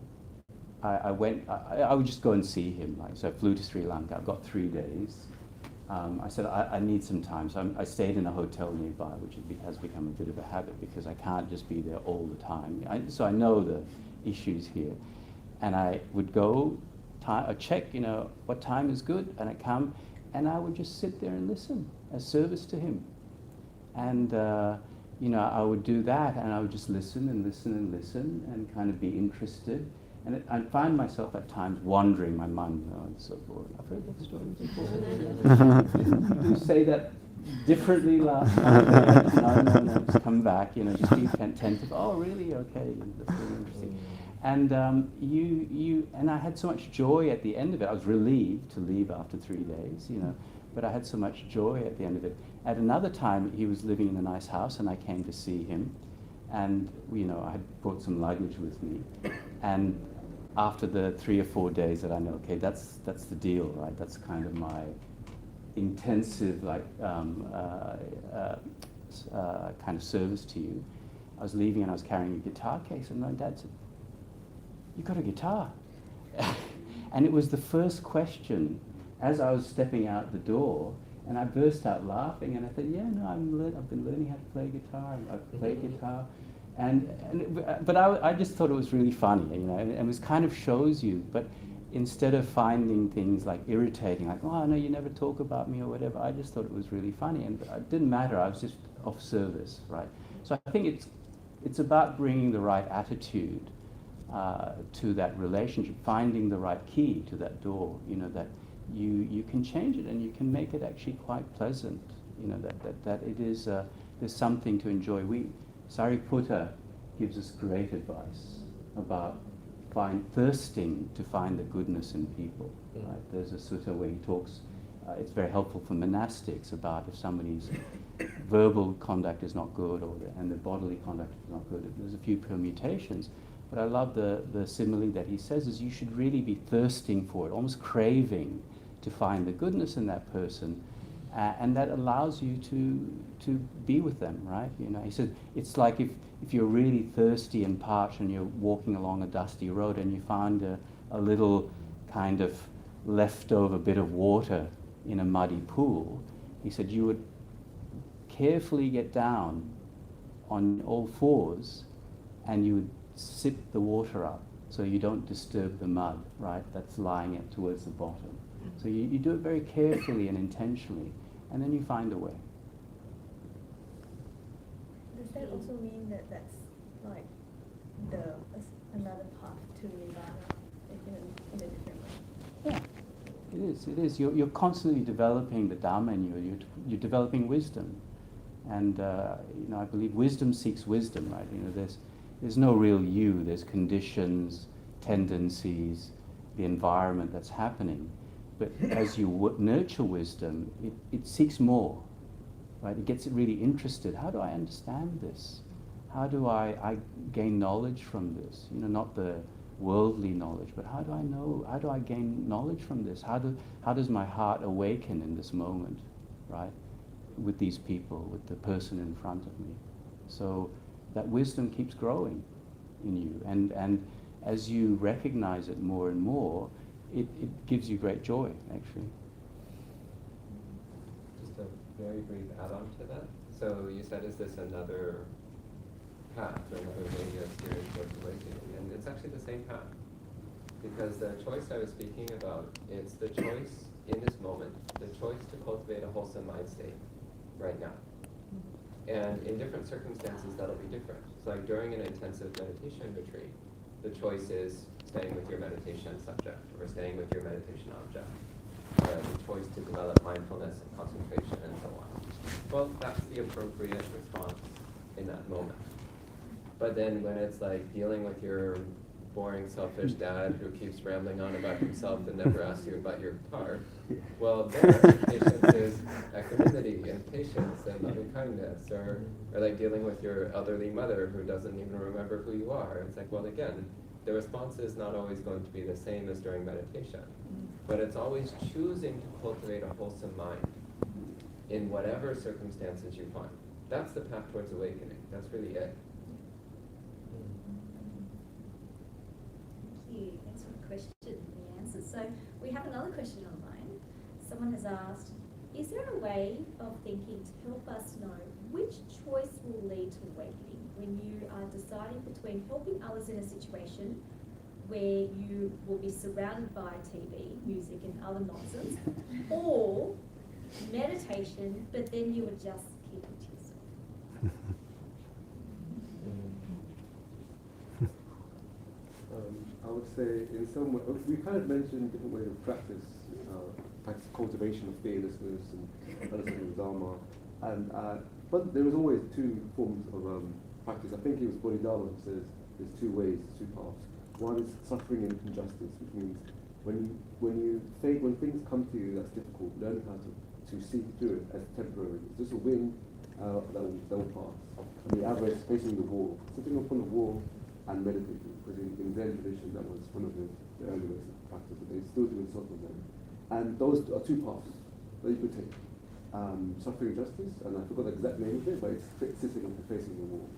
I would just go and see him. Like, so I flew to Sri Lanka. I've got 3 days. I said, I need some time. So I stayed in a hotel nearby, which has become a bit of a habit because I can't just be there all the time. So I know the issues here. And I would go, I check, you know, what time is good, and I come, and I would just sit there and listen as service to him. And, you know, I would do that, and I would just listen and listen and listen and kind of be interested. And I'd find myself at times wandering my mind, oh, it's so boring. I've heard that story before. Did you say that differently last time? No, just come back, you know, just be attentive. Oh, really? Okay, that's really interesting. And and I had so much joy at the end of it. I was relieved to leave after 3 days, you know, but I had so much joy at the end of it. At another time, he was living in a nice house, and I came to see him. And, you know, I had brought some luggage with me. And after the 3 or 4 days that I know, okay, that's the deal, right? That's kind of my intensive, like, kind of service to you. I was leaving and I was carrying a guitar case, and my dad said, "You got a guitar?" And it was the first question as I was stepping out the door, and I burst out laughing, and I said, "Yeah, no, I've been learning how to play guitar. I play guitar." But I just thought it was really funny, you know, and it was kind of shows you, but instead of finding things like irritating, like, oh, no, you never talk about me or whatever, I just thought it was really funny, and it didn't matter, I was just of service, right? So I think it's about bringing the right attitude to that relationship, finding the right key to that door, you know, that you can change it and you can make it actually quite pleasant, you know, that it is, there's something to enjoy. Sariputta gives us great advice about thirsting to find the goodness in people. Right? There's a sutta where he talks, it's very helpful for monastics about if somebody's verbal conduct is not good and the bodily conduct is not good. There's a few permutations. But I love the simile that he says is you should really be thirsting for it, almost craving to find the goodness in that person. And that allows you to be with them, right? You know, he said it's like if you're really thirsty and parched and you're walking along a dusty road and you find a little kind of leftover bit of water in a muddy pool, he said you would carefully get down on all fours and you would sip the water up so you don't disturb the mud, right? That's lying it towards the bottom. So you do it very carefully and intentionally, and then you find a way. Does that also mean that that's like another path to Nibbana in a different way? Yeah, it is. It is. You're constantly developing the Dhamma in you. You're developing wisdom, and I believe wisdom seeks wisdom, right? There's no real you. There's conditions, tendencies, the environment that's happening. But as you nurture wisdom, it seeks more, right? It gets really interested. How do I understand this? How do I gain knowledge from this? Not the worldly knowledge, but how do I gain knowledge from this? How does my heart awaken in this moment, right? With these people, with the person in front of me. So that wisdom keeps growing in you. And as you recognize it more and more, it gives you great joy, actually. Just a very brief add-on to that. So you said, is this another path or another way of steering towards awakening? And it's actually the same path. Because the choice I was speaking about, it's the choice in this moment, the choice to cultivate a wholesome mind state right now. And in different circumstances, that'll be different. So like during an intensive meditation retreat, the choice is staying with your meditation subject or staying with your meditation object. The choice to develop mindfulness and concentration and so on. Well, that's the appropriate response in that moment. But then when it's like dealing with your boring, selfish dad who keeps rambling on about himself and never asks you about your guitar, well, there, patience is equanimity and patience and loving kindness, or like dealing with your elderly mother who doesn't even remember who you are. It's like, well, again, the response is not always going to be the same as during meditation, but it's always choosing to cultivate a wholesome mind in whatever circumstances you find. That's the path towards awakening. That's really it. Thank you. Thanks for the question and the answers. So we have another question online. Someone has asked, is there a way of thinking to help us know which choice will lead to awakening when you are deciding between helping others in a situation where you will be surrounded by TV, music and other nonsense, or meditation, but then you would just keep it to yourself? I would say in some way, we kind of mentioned different ways of practice cultivation of fearlessness and understanding of Dharma, but there was always two forms of practice. I think it was Bodhidharma who says there's two ways, two paths. One is suffering and injustice, which means when things come to you that's difficult, learn how to see through it as temporary. It's just a wind that will pass. And the other is facing the wall, sitting upon the wall and meditating. Because in Zen tradition, that was one of the early ways of practice, but they still do in Soto Zen. And those are two paths that you could take. Suffering justice, and I forgot the exact name of it, but it's sitting and facing the wall.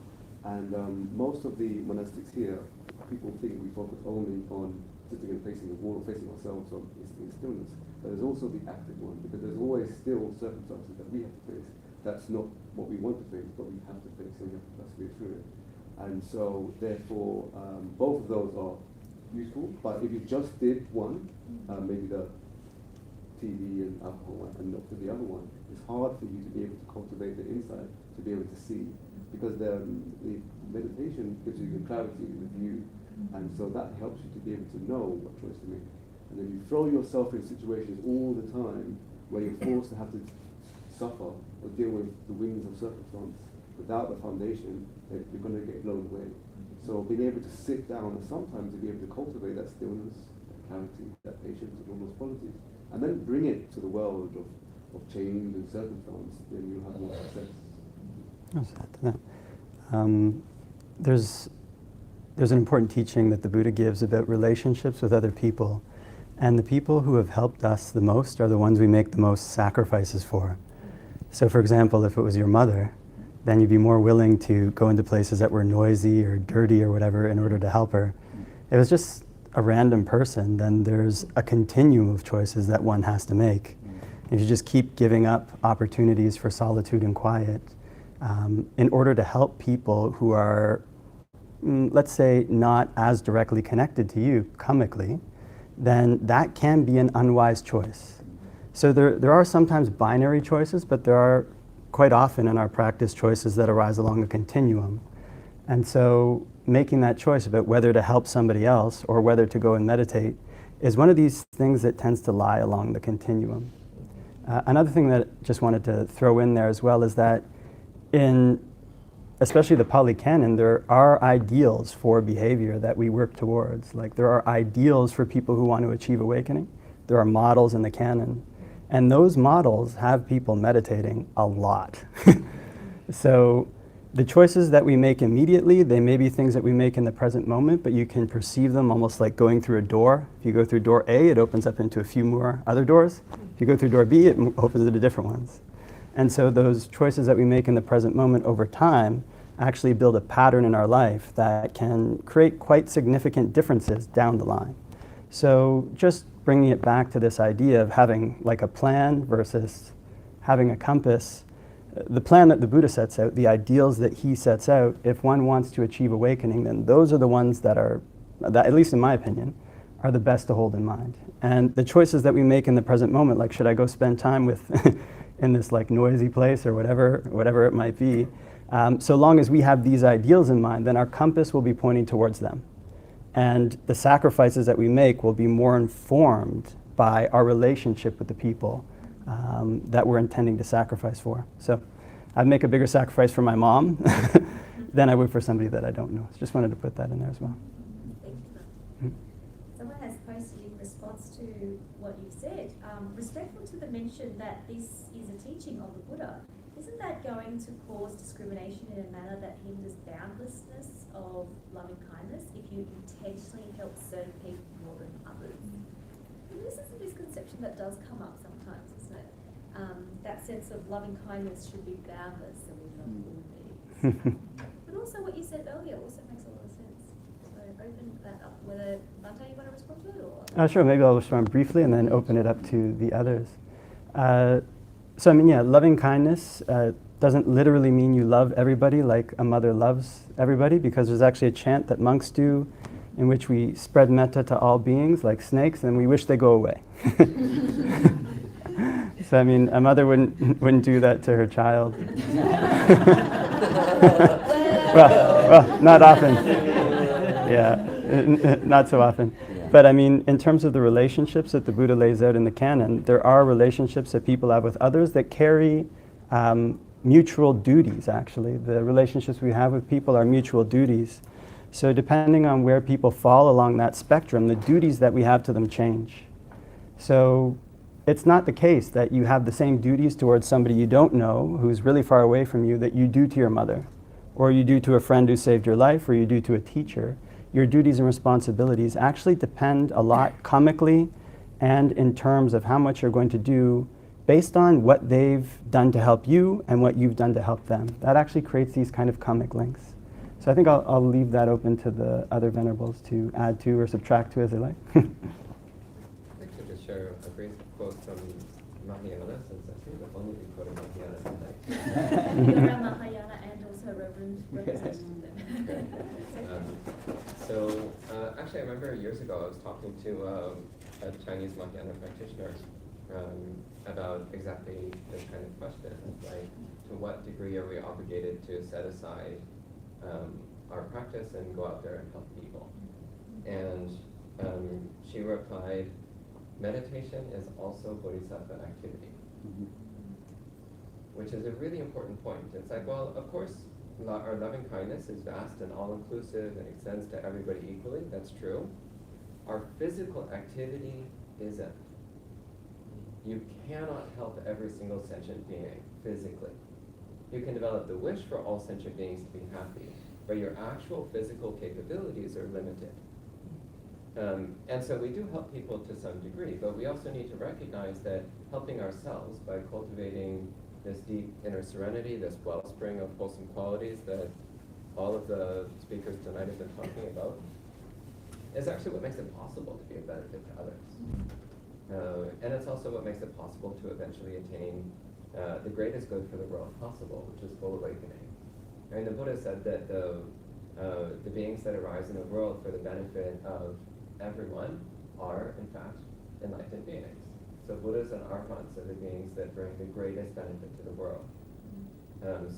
And most of the monastics here, people think we focus only on sitting and facing the wall, or facing ourselves in stillness. But there's also the active one, because there's always still circumstances that we have to face. That's not what we want to face, but we have to face, and we have to persevere through it. And so, therefore, both of those are useful. But if you just did one, maybe the TV and alcohol and not to the other one, it's hard for you to be able to cultivate the insight, to be able to see, because the meditation gives you the clarity, the view, and so that helps you to be able to know what choice to make. And if you throw yourself in situations all the time where you're forced to have to suffer or deal with the winds of circumstance without the foundation, then you're going to get blown away. So being able to sit down and sometimes to be able to cultivate that stillness, that clarity, that patience, and all those qualities, and then bring it to the world of change and circumstance, then you'll have more success. There's an important teaching that the Buddha gives about relationships with other people. And the people who have helped us the most are the ones we make the most sacrifices for. So for example, if it was your mother, then you'd be more willing to go into places that were noisy or dirty or whatever in order to help her. If it was just a random person, then there's a continuum of choices that one has to make. If you just keep giving up opportunities for solitude and quiet, in order to help people who are, let's say, not as directly connected to you, karmically, then that can be an unwise choice. So there are sometimes binary choices, but there are quite often in our practice choices that arise along a continuum. And so making that choice about whether to help somebody else or whether to go and meditate is one of these things that tends to lie along the continuum. Another thing that I just wanted to throw in there as well is that in especially the Pali Canon, there are ideals for behavior that we work towards. Like there are ideals for people who want to achieve awakening. There are models in the Canon. And those models have people meditating a lot. So the choices that we make immediately, they may be things that we make in the present moment, but you can perceive them almost like going through a door. If you go through door A, it opens up into a few more other doors. If you go through door B, it opens into different ones. And so those choices that we make in the present moment over time actually build a pattern in our life that can create quite significant differences down the line. So just bringing it back to this idea of having like a plan versus having a compass, the plan that the Buddha sets out, the ideals that he sets out, if one wants to achieve awakening, then those are the ones that are, that, at least in my opinion, are the best to hold in mind. And the choices that we make in the present moment, like should I go spend time with in this like noisy place or whatever it might be, so long as we have these ideals in mind, then our compass will be pointing towards them. And the sacrifices that we make will be more informed by our relationship with the people that we're intending to sacrifice for. So I'd make a bigger sacrifice for my mom than I would for somebody that I don't know. Just wanted to put that in there as well. Thank you. Someone has posted in response to what you've said, respectful to the mention that this is a teaching of the Buddha, isn't that going to cause discrimination in a manner that hinders boundlessness of loving kindness if you intentionally help certain people more than others? And this is a misconception that does come up sometimes, isn't it? That sense of loving kindness should be boundless and we love all beings. But also what you said earlier also makes a lot of sense. So open that up. Whether, Bhante, you want to respond to it or? Sure, maybe I'll respond briefly and then open it up to the others. So I mean, yeah, loving kindness doesn't literally mean you love everybody like a mother loves everybody, because there's actually a chant that monks do in which we spread metta to all beings like snakes and we wish they go away. So I mean, a mother wouldn't do that to her child. well, not often. Yeah, not so often. But I mean, in terms of the relationships that the Buddha lays out in the canon, there are relationships that people have with others that carry mutual duties, actually. The relationships we have with people are mutual duties. So depending on where people fall along that spectrum, the duties that we have to them change. So it's not the case that you have the same duties towards somebody you don't know who's really far away from you that you do to your mother, or you do to a friend who saved your life, or you do to a teacher. Your duties and responsibilities actually depend a lot comically and in terms of how much you're going to do based on what they've done to help you and what you've done to help them. That actually creates these kind of comic links. So I think I'll leave that open to the other venerables to add to or subtract to as they like. I'd like to just share a brief quote from Mahayana, since I think the only be quoting Mahayana tonight. You're a Mahayana and also representative. So actually, I remember years ago I was talking to a Chinese Mahayana practitioner about exactly this kind of question, like to what degree are we obligated to set aside our practice and go out there and help people? And she replied, meditation is also bodhisattva activity, which is a really important point. It's like, well, of course, our loving kindness is vast and all-inclusive and extends to everybody equally. That's true. Our physical activity isn't. You cannot help every single sentient being physically. You can develop the wish for all sentient beings to be happy, but your actual physical capabilities are limited. And so we do help people to some degree, but we also need to recognize that helping ourselves by cultivating this deep inner serenity, this wellspring of wholesome qualities that all of the speakers tonight have been talking about, is actually what makes it possible to be a benefit to others. And it's also what makes it possible to eventually attain the greatest good for the world possible, which is full awakening. I mean, the Buddha said that the beings that arise in the world for the benefit of everyone are, in fact, enlightened beings. So Buddhas and Arhats are the beings that bring the greatest benefit to the world.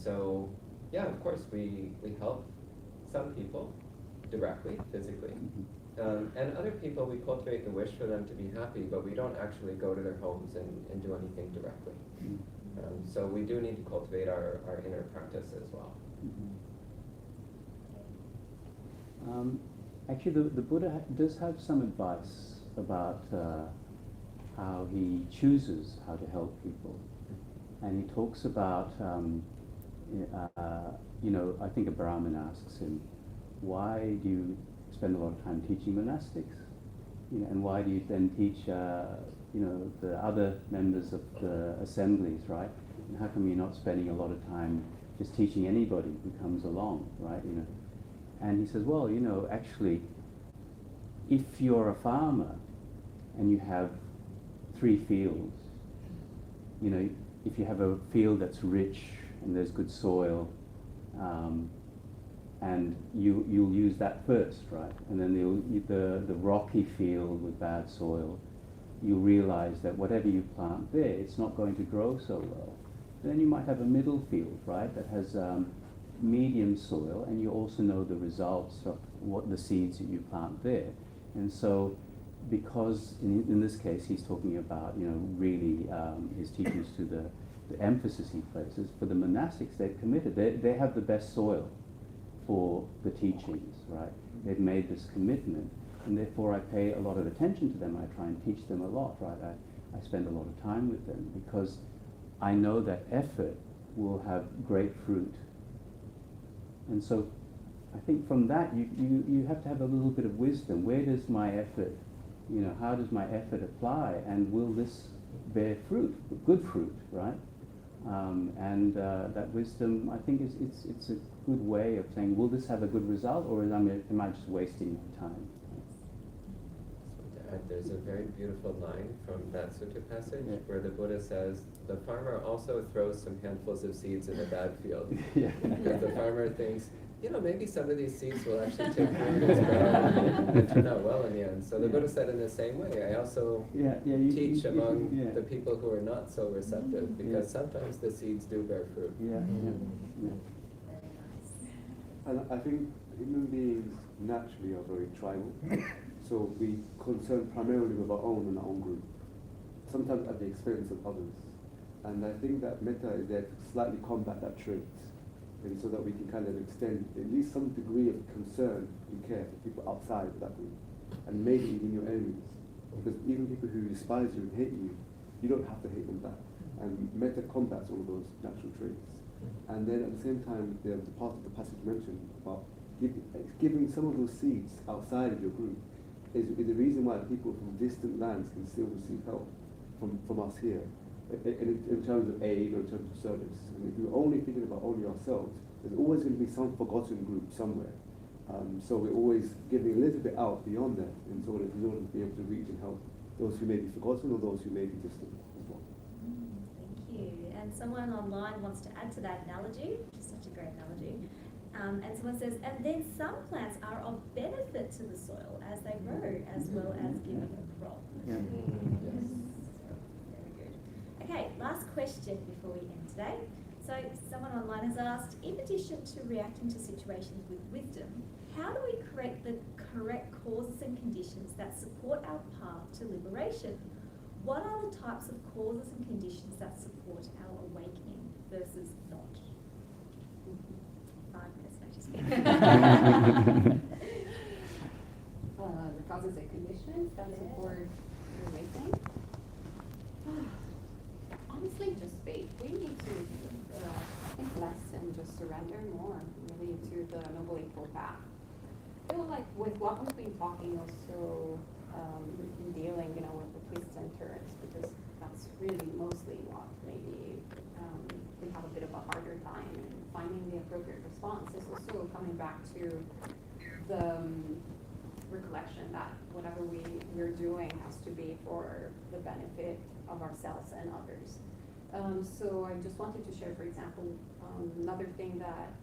So, yeah, of course, we help some people directly, physically, And other people, we cultivate the wish for them to be happy, but we don't actually go to their homes and do anything directly. So we do need to cultivate our inner practice as well. Actually, the Buddha does have some advice about how he chooses how to help people. And he talks about, I think a Brahmin asks him, why do you spend a lot of time teaching monastics? And why do you then teach, the other members of the assemblies, right? And how come you're not spending a lot of time just teaching anybody who comes along, right? And he says, well, actually, if you're a farmer and you have 3 fields, if you have a field that's rich and there's good soil, and you'll use that first, right? And then the rocky field with bad soil, you'll realize that whatever you plant there, it's not going to grow so well. Then you might have a middle field, right, that has medium soil, and you also know the results of what the seeds that you plant there. And so, because in this case he's talking about, really his teachings to the emphasis he places, for the monastics, they're committed. They have the best soil for the teachings, right? They've made this commitment, and therefore I pay a lot of attention to them. I try and teach them a lot, right? I spend a lot of time with them because I know that effort will have great fruit. And so I think from that you have to have a little bit of wisdom. Where does my effort, how does my effort apply, and will this bear fruit, good fruit, right? And that wisdom, I think, it's a good way of saying, will this have a good result, or am I just wasting my time? There's a very beautiful line from that sutta passage where the Buddha says, the farmer also throws some handfuls of seeds in the bad field. Because the farmer thinks, maybe some of these seeds will actually take root as well and turn out well in the end. So the Buddha said in the same way, I also teach among the people who are not so receptive, because sometimes the seeds do bear fruit. And I think human beings naturally are very tribal. So we concern primarily with our own and our own group, sometimes at the expense of others. And I think that Mettā is there to slightly combat that trait, and so that we can kind of extend at least some degree of concern and care for people outside of that group, and maybe even your enemies. Because even people who despise you and hate you, you don't have to hate them back. And Mettā combats all of those natural traits. And then at the same time, the part of the passage mentioned about giving some of those seeds outside of your group is the reason why people from distant lands can still receive help from us here, in terms of aid or in terms of service. And if we're only thinking about only ourselves, there's always going to be some forgotten group somewhere. So we're always giving a little bit out beyond that in order to be able to reach and help those who may be forgotten or those who may be distant as well. Thank you. And someone online wants to add to that analogy, which is such a great analogy. And someone says, and then some plants are of benefit to the soil as they grow, as well as giving a crop. Yes. Very good. Okay, last question before we end today. So someone online has asked, in addition to reacting to situations with wisdom, how do we create the correct causes and conditions that support our path to liberation? What are the types of causes and conditions that support our awakening versus not? 5 minutes notice. The causes and conditions that support your awakening. Honestly, just faith. We need to think less and just surrender more, really, to the Noble Eightfold Path. I feel like with what we've been talking also, in dealing, with the twist centers, because that's really mostly what maybe we have a bit of a harder time in finding the appropriate response. Is also coming back to the recollection that whatever we're doing has to be for the benefit of ourselves and others. So I just wanted to share, for example, another thing that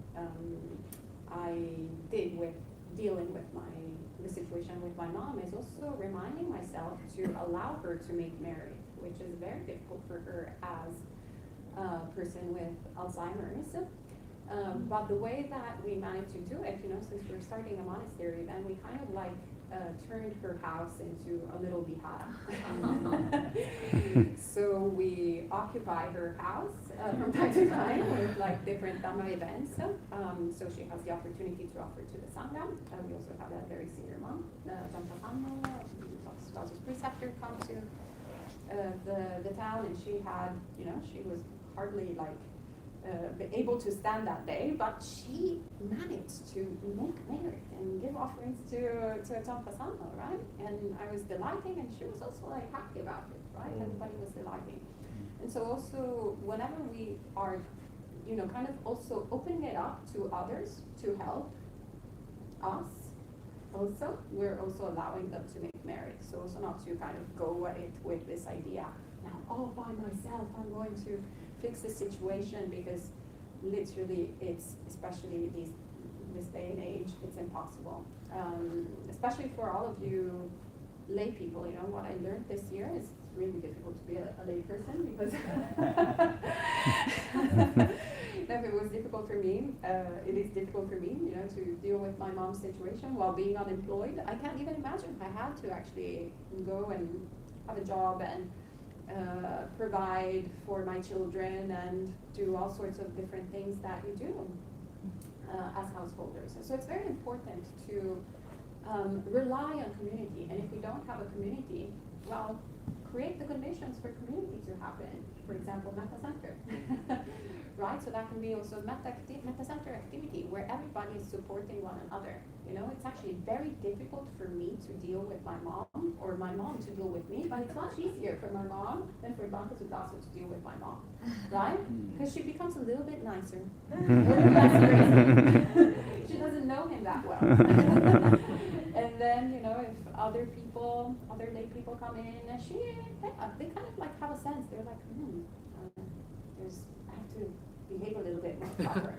I did with dealing with the situation with my mom is also reminding myself to allow her to make merit, which is very difficult for her as a person with Alzheimer's. But the way that we managed to do it, since we're starting a monastery, then we kind of turned her house into a little vihara. So we occupy her house from time to time with like different Dhamma events. So she has the opportunity to offer to the Sangha. We also have a very senior monk, Spouse's preceptor, come to the town, and she had, she was hardly like able to stand that day, but she managed to make merit and give offerings to Dhamma-Vinaya, right? And I was delighting, and she was also like happy about it, right? Everybody was delighting. And so also, whenever we are, kind of also opening it up to others to help us, also, we're also allowing them to make merit. So also not to kind of go at it with this idea, now all by myself, I'm going to fix the situation, because literally it's, especially this day and age, it's impossible. Especially for all of you lay people, what I learned this year is it's really difficult to be a lay person, because if it was difficult for me, it is difficult for me, to deal with my mom's situation while being unemployed. I can't even imagine. I had to actually go and have a job and provide for my children and do all sorts of different things that you do as householders. And so it's very important to rely on community. And if we don't have a community, well, create the conditions for community to happen. For example, Mettā Center. Right? So that can be also Mettā Center activity where everybody is supporting one another. It's actually very difficult for me to deal with my mom, or my mom to deal with me, but it's much easier for my mom than for Bhante Sudaso to deal with my mom. Right? Because she becomes a little bit nicer, a little less crazy. She doesn't know him that well. And then, if other lay people come in, and they kind of like have a sense. They're like, I have to behave a little bit more proper.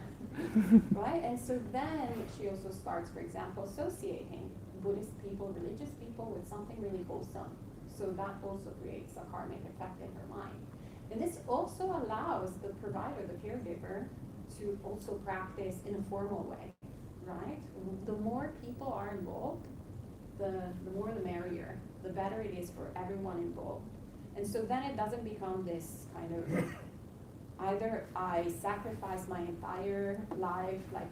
Right? And so then she also starts, for example, associating Buddhist people, religious people with something really wholesome. So that also creates a karmic effect in her mind. And this also allows the provider, the caregiver, to also practice in a formal way. Right? The more people are involved, the more the merrier, the better it is for everyone involved. And so then it doesn't become this kind of, either I sacrifice my entire life, like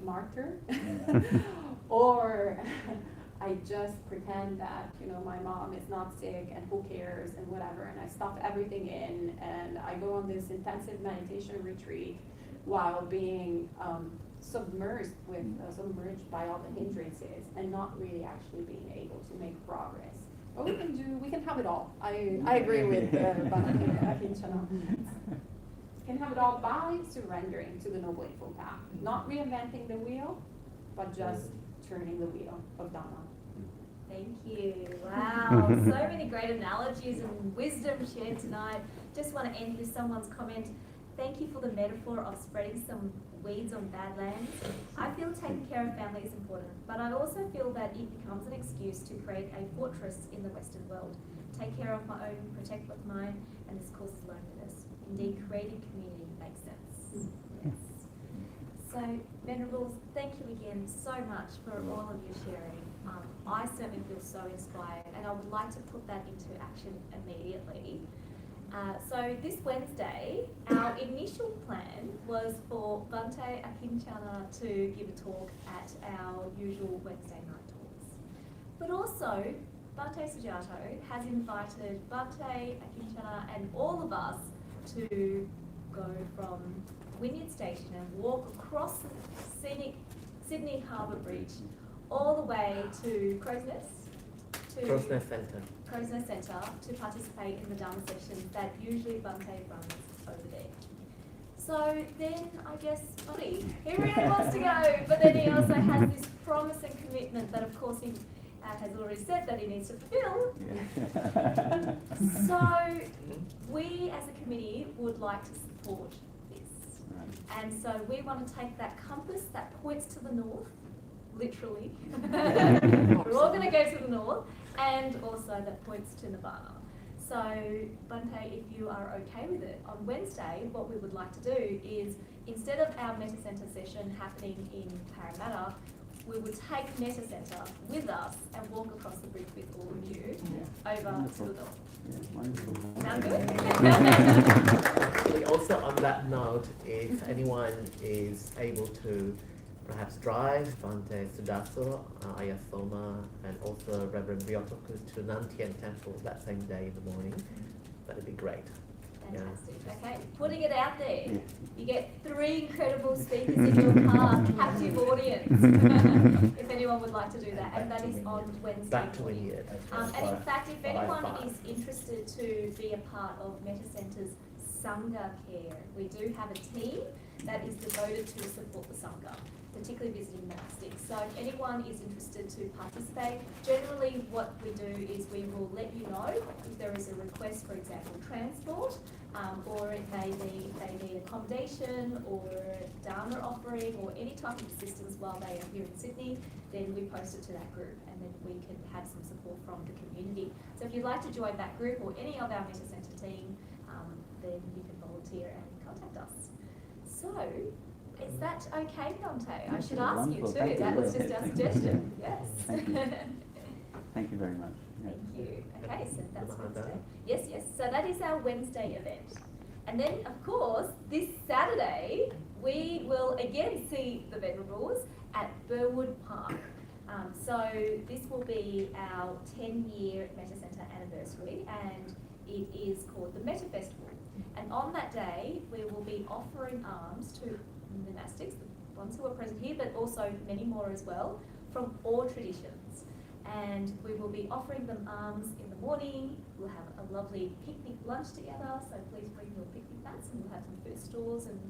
martyr, or I just pretend that, my mom is not sick and who cares and whatever, and I stuff everything in, and I go on this intensive meditation retreat while being submerged by all the hindrances and not really actually being able to make progress. But we can have it all. I agree with Bhante Kinchana. We can have it all by surrendering to the Noble Eightfold Path. Not reinventing the wheel, but just turning the wheel of Dhamma. Thank you. Wow, so many great analogies and wisdom shared tonight. Just want to end with someone's comment. Thank you for the metaphor of spreading some weeds on bad lands. I feel taking care of family is important, but I also feel that it becomes an excuse to create a fortress in the Western world. Take care of my own, protect what's mine, and this causes loneliness. Indeed, creating community makes sense. Yes. So, Venerables, thank you again so much for all of your sharing. I certainly feel so inspired, and I would like to put that into action immediately. So this Wednesday, our initial plan was for Bhante Akinchana to give a talk at our usual Wednesday night talks. But also, Bhante Sujato has invited Bhante Akinchana and all of us to go from Wynyard Station and walk across the scenic Sydney Harbour Bridge all the way to Crow's Nest. Crow's Nest Centre. Crow's Nest Centre to participate in the Dharma sessions that usually Bhante runs over there. So then I guess, buddy, he really wants to go, but then he also has this promise and commitment that of course he has already said that he needs to fulfill. Yeah. So we as a committee would like to support this. Right. And so we want to take that compass that points to the north, literally. We're all going to go to the north, and also that points to Nirvana. So, Bhante, if you are okay with it, on Wednesday, what we would like to do is, instead of our Mettā Center session happening in Parramatta, we will take Mettā Centre with us and walk across the bridge with all of you over to the door. Sound good? Also on that note, if anyone is able to perhaps drive Bhante Sudaso, Ayasoma, and also Reverend Ryotoku to Nantian Temple that same day in the morning, that'd be great. Fantastic. Okay, putting it out there. You get 3 incredible speakers in your car, captive audience. If anyone would like to do that, and that is on Wednesday. Back to morning. India. And in fact, if anyone is interested to be a part of Mettā Centre's Sangha care, we do have a team that is devoted to support the Sangha, particularly visiting monastics. So if anyone is interested to participate, generally what we do is we will let you know if there is a request, for example, transport, or it may be they need accommodation or Dharma offering or any type of assistance while they are here in Sydney, then we post it to that group and then we can have some support from the community. So if you'd like to join that group or any of our Mettā Centre team, then you can volunteer and contact us. So, is that okay, Bhante? I should ask you Wonderful. too. Thank That you. was just our suggestion. Yes. Thank you. Thank you very much. Thank you. Okay, so that's Wednesday. Yes, yes. So that is our Wednesday event. And then, of course, this Saturday, we will again see the Venerables at Burwood Park. So this will be our 10-year Mettā Centre anniversary, and it is called the Mettā Festival. And on that day, we will be offering alms to monastics, the ones who are present here, but also many more as well, from all traditions. And we will be offering them alms in the morning. We'll have a lovely picnic lunch together, so please bring your picnic mats, and we'll have some food stalls and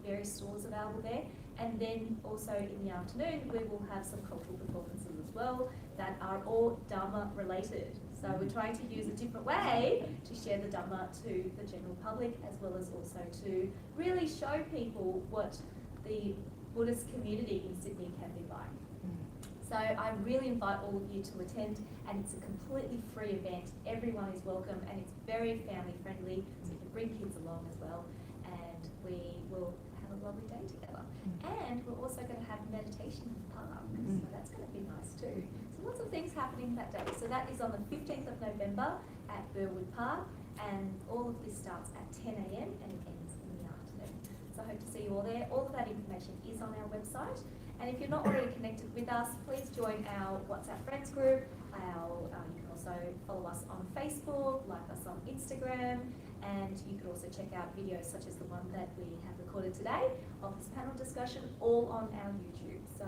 various stalls available there. And then also in the afternoon, we will have some cultural performances as well that are all Dhamma related. So we're trying to use a different way to share the Dhamma to the general public, as well as also to really show people what the Buddhist community in Sydney can be like. So I really invite all of you to attend, and it's a completely free event. Everyone is welcome, and it's very family friendly, so you can bring kids along as well, and we will have a lovely day together. And we're also going to have meditation in the park, so that's going to be nice too. So lots of things happening that day. So that is on the 15th of November at Burwood Park, and all of this starts at 10 a.m. and it ends in the afternoon. So I hope to see you all there. All of that information is on our website. And if you're not already connected with us, please join our WhatsApp friends group. You can also follow us on Facebook, like us on Instagram, and you can also check out videos such as the one that we have recorded today of this panel discussion, all on our YouTube. So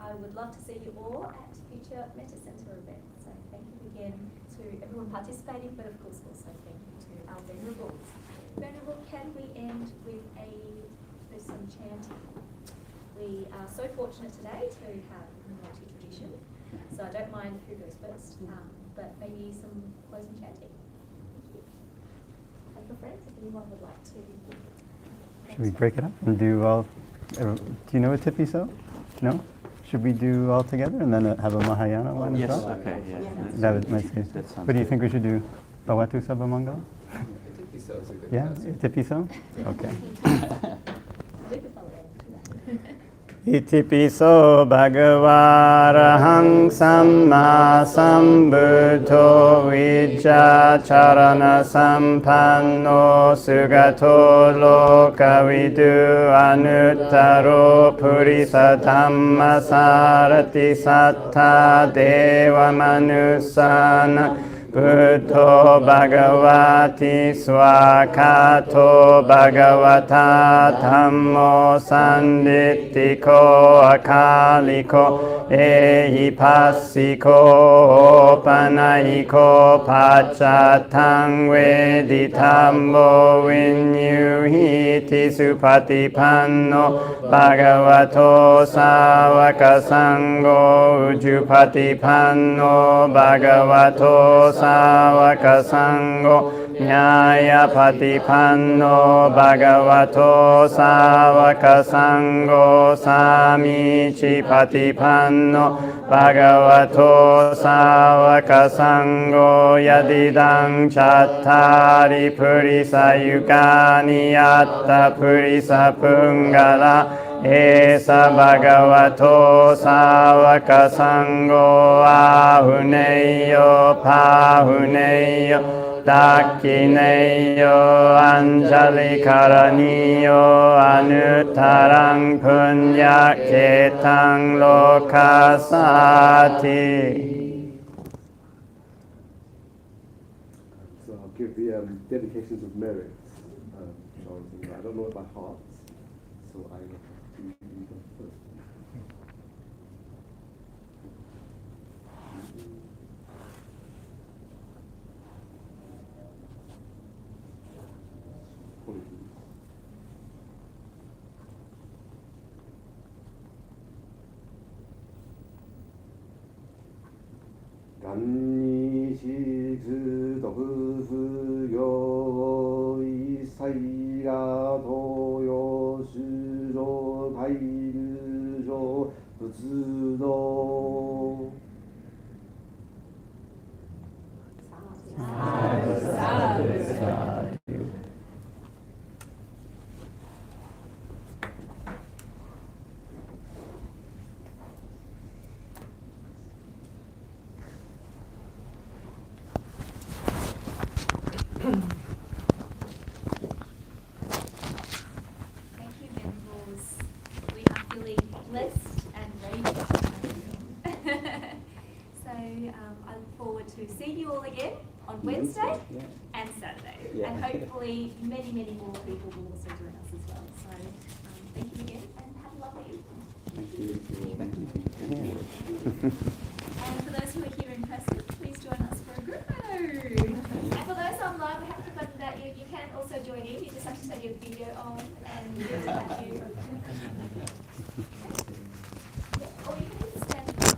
I would love to see you all at future Mettā Centre events. So thank you again to everyone participating, but of course also thank you to our Venerables. Venerable, can we end with some chanting? We are so fortunate today to have a multi-tradition, so I don't mind who goes first, but maybe some closing chanting. Thank you. And for friends, if anyone would like to. Should we break it up and do all? Do you know a tipi so? No? Should we do all together and then have a Mahayana one as Yes, well? okay, yeah. That would make sense. What do you think we should do? Bhavatu Sabhamangala? Tipi-so is a good Yeah, answer. tipi so? Okay. We could follow that. Itipiso bhagavārahang samma sambuddho vijja charana sampanno sugato lokavidu anuttaro purisa dhamma sarati sattha deva manusana Buddho Bhagavati Swakato Bhagavata Dhammo Sanditiko Akaliko Ehipassiko Panayiko Pachatang Veditambo Vinyuhiti Supatipanno Bhagavato Savaka Sangho Ujupatipanno Bhagavato Savaka Sangho Nyaya Patipanno Bhagavato Savaka Sangho Samichi Patipanno Bhagavato Savaka Sangho Yadidang Chattari Purisa Yugani Yatta Purisa Pungala Esa bhagavato savaka sangho ahuneyo pahuneyo dakkineyo anjali karaniyo anuttarang punya ketang lokasati. So I'll give the dedications of merit. Chanting. I don't know it by heart, so I have to read them first. 간니시즈덕수요 이사이라도요수조 바이르조 부즈도 Thank you, members. We are feeling blessed and ready to So I look forward to seeing you all again on Wednesday and Saturday. Yeah. And hopefully many, many more people will also join us as well. So thank you again and have a lovely evening. Thank you. And for those who are here in person, please join us for a group photo. And for those online, we have the button that you can also join in. You just have to turn your video on and we'll have you. Or you can even stand in line.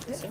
Yes.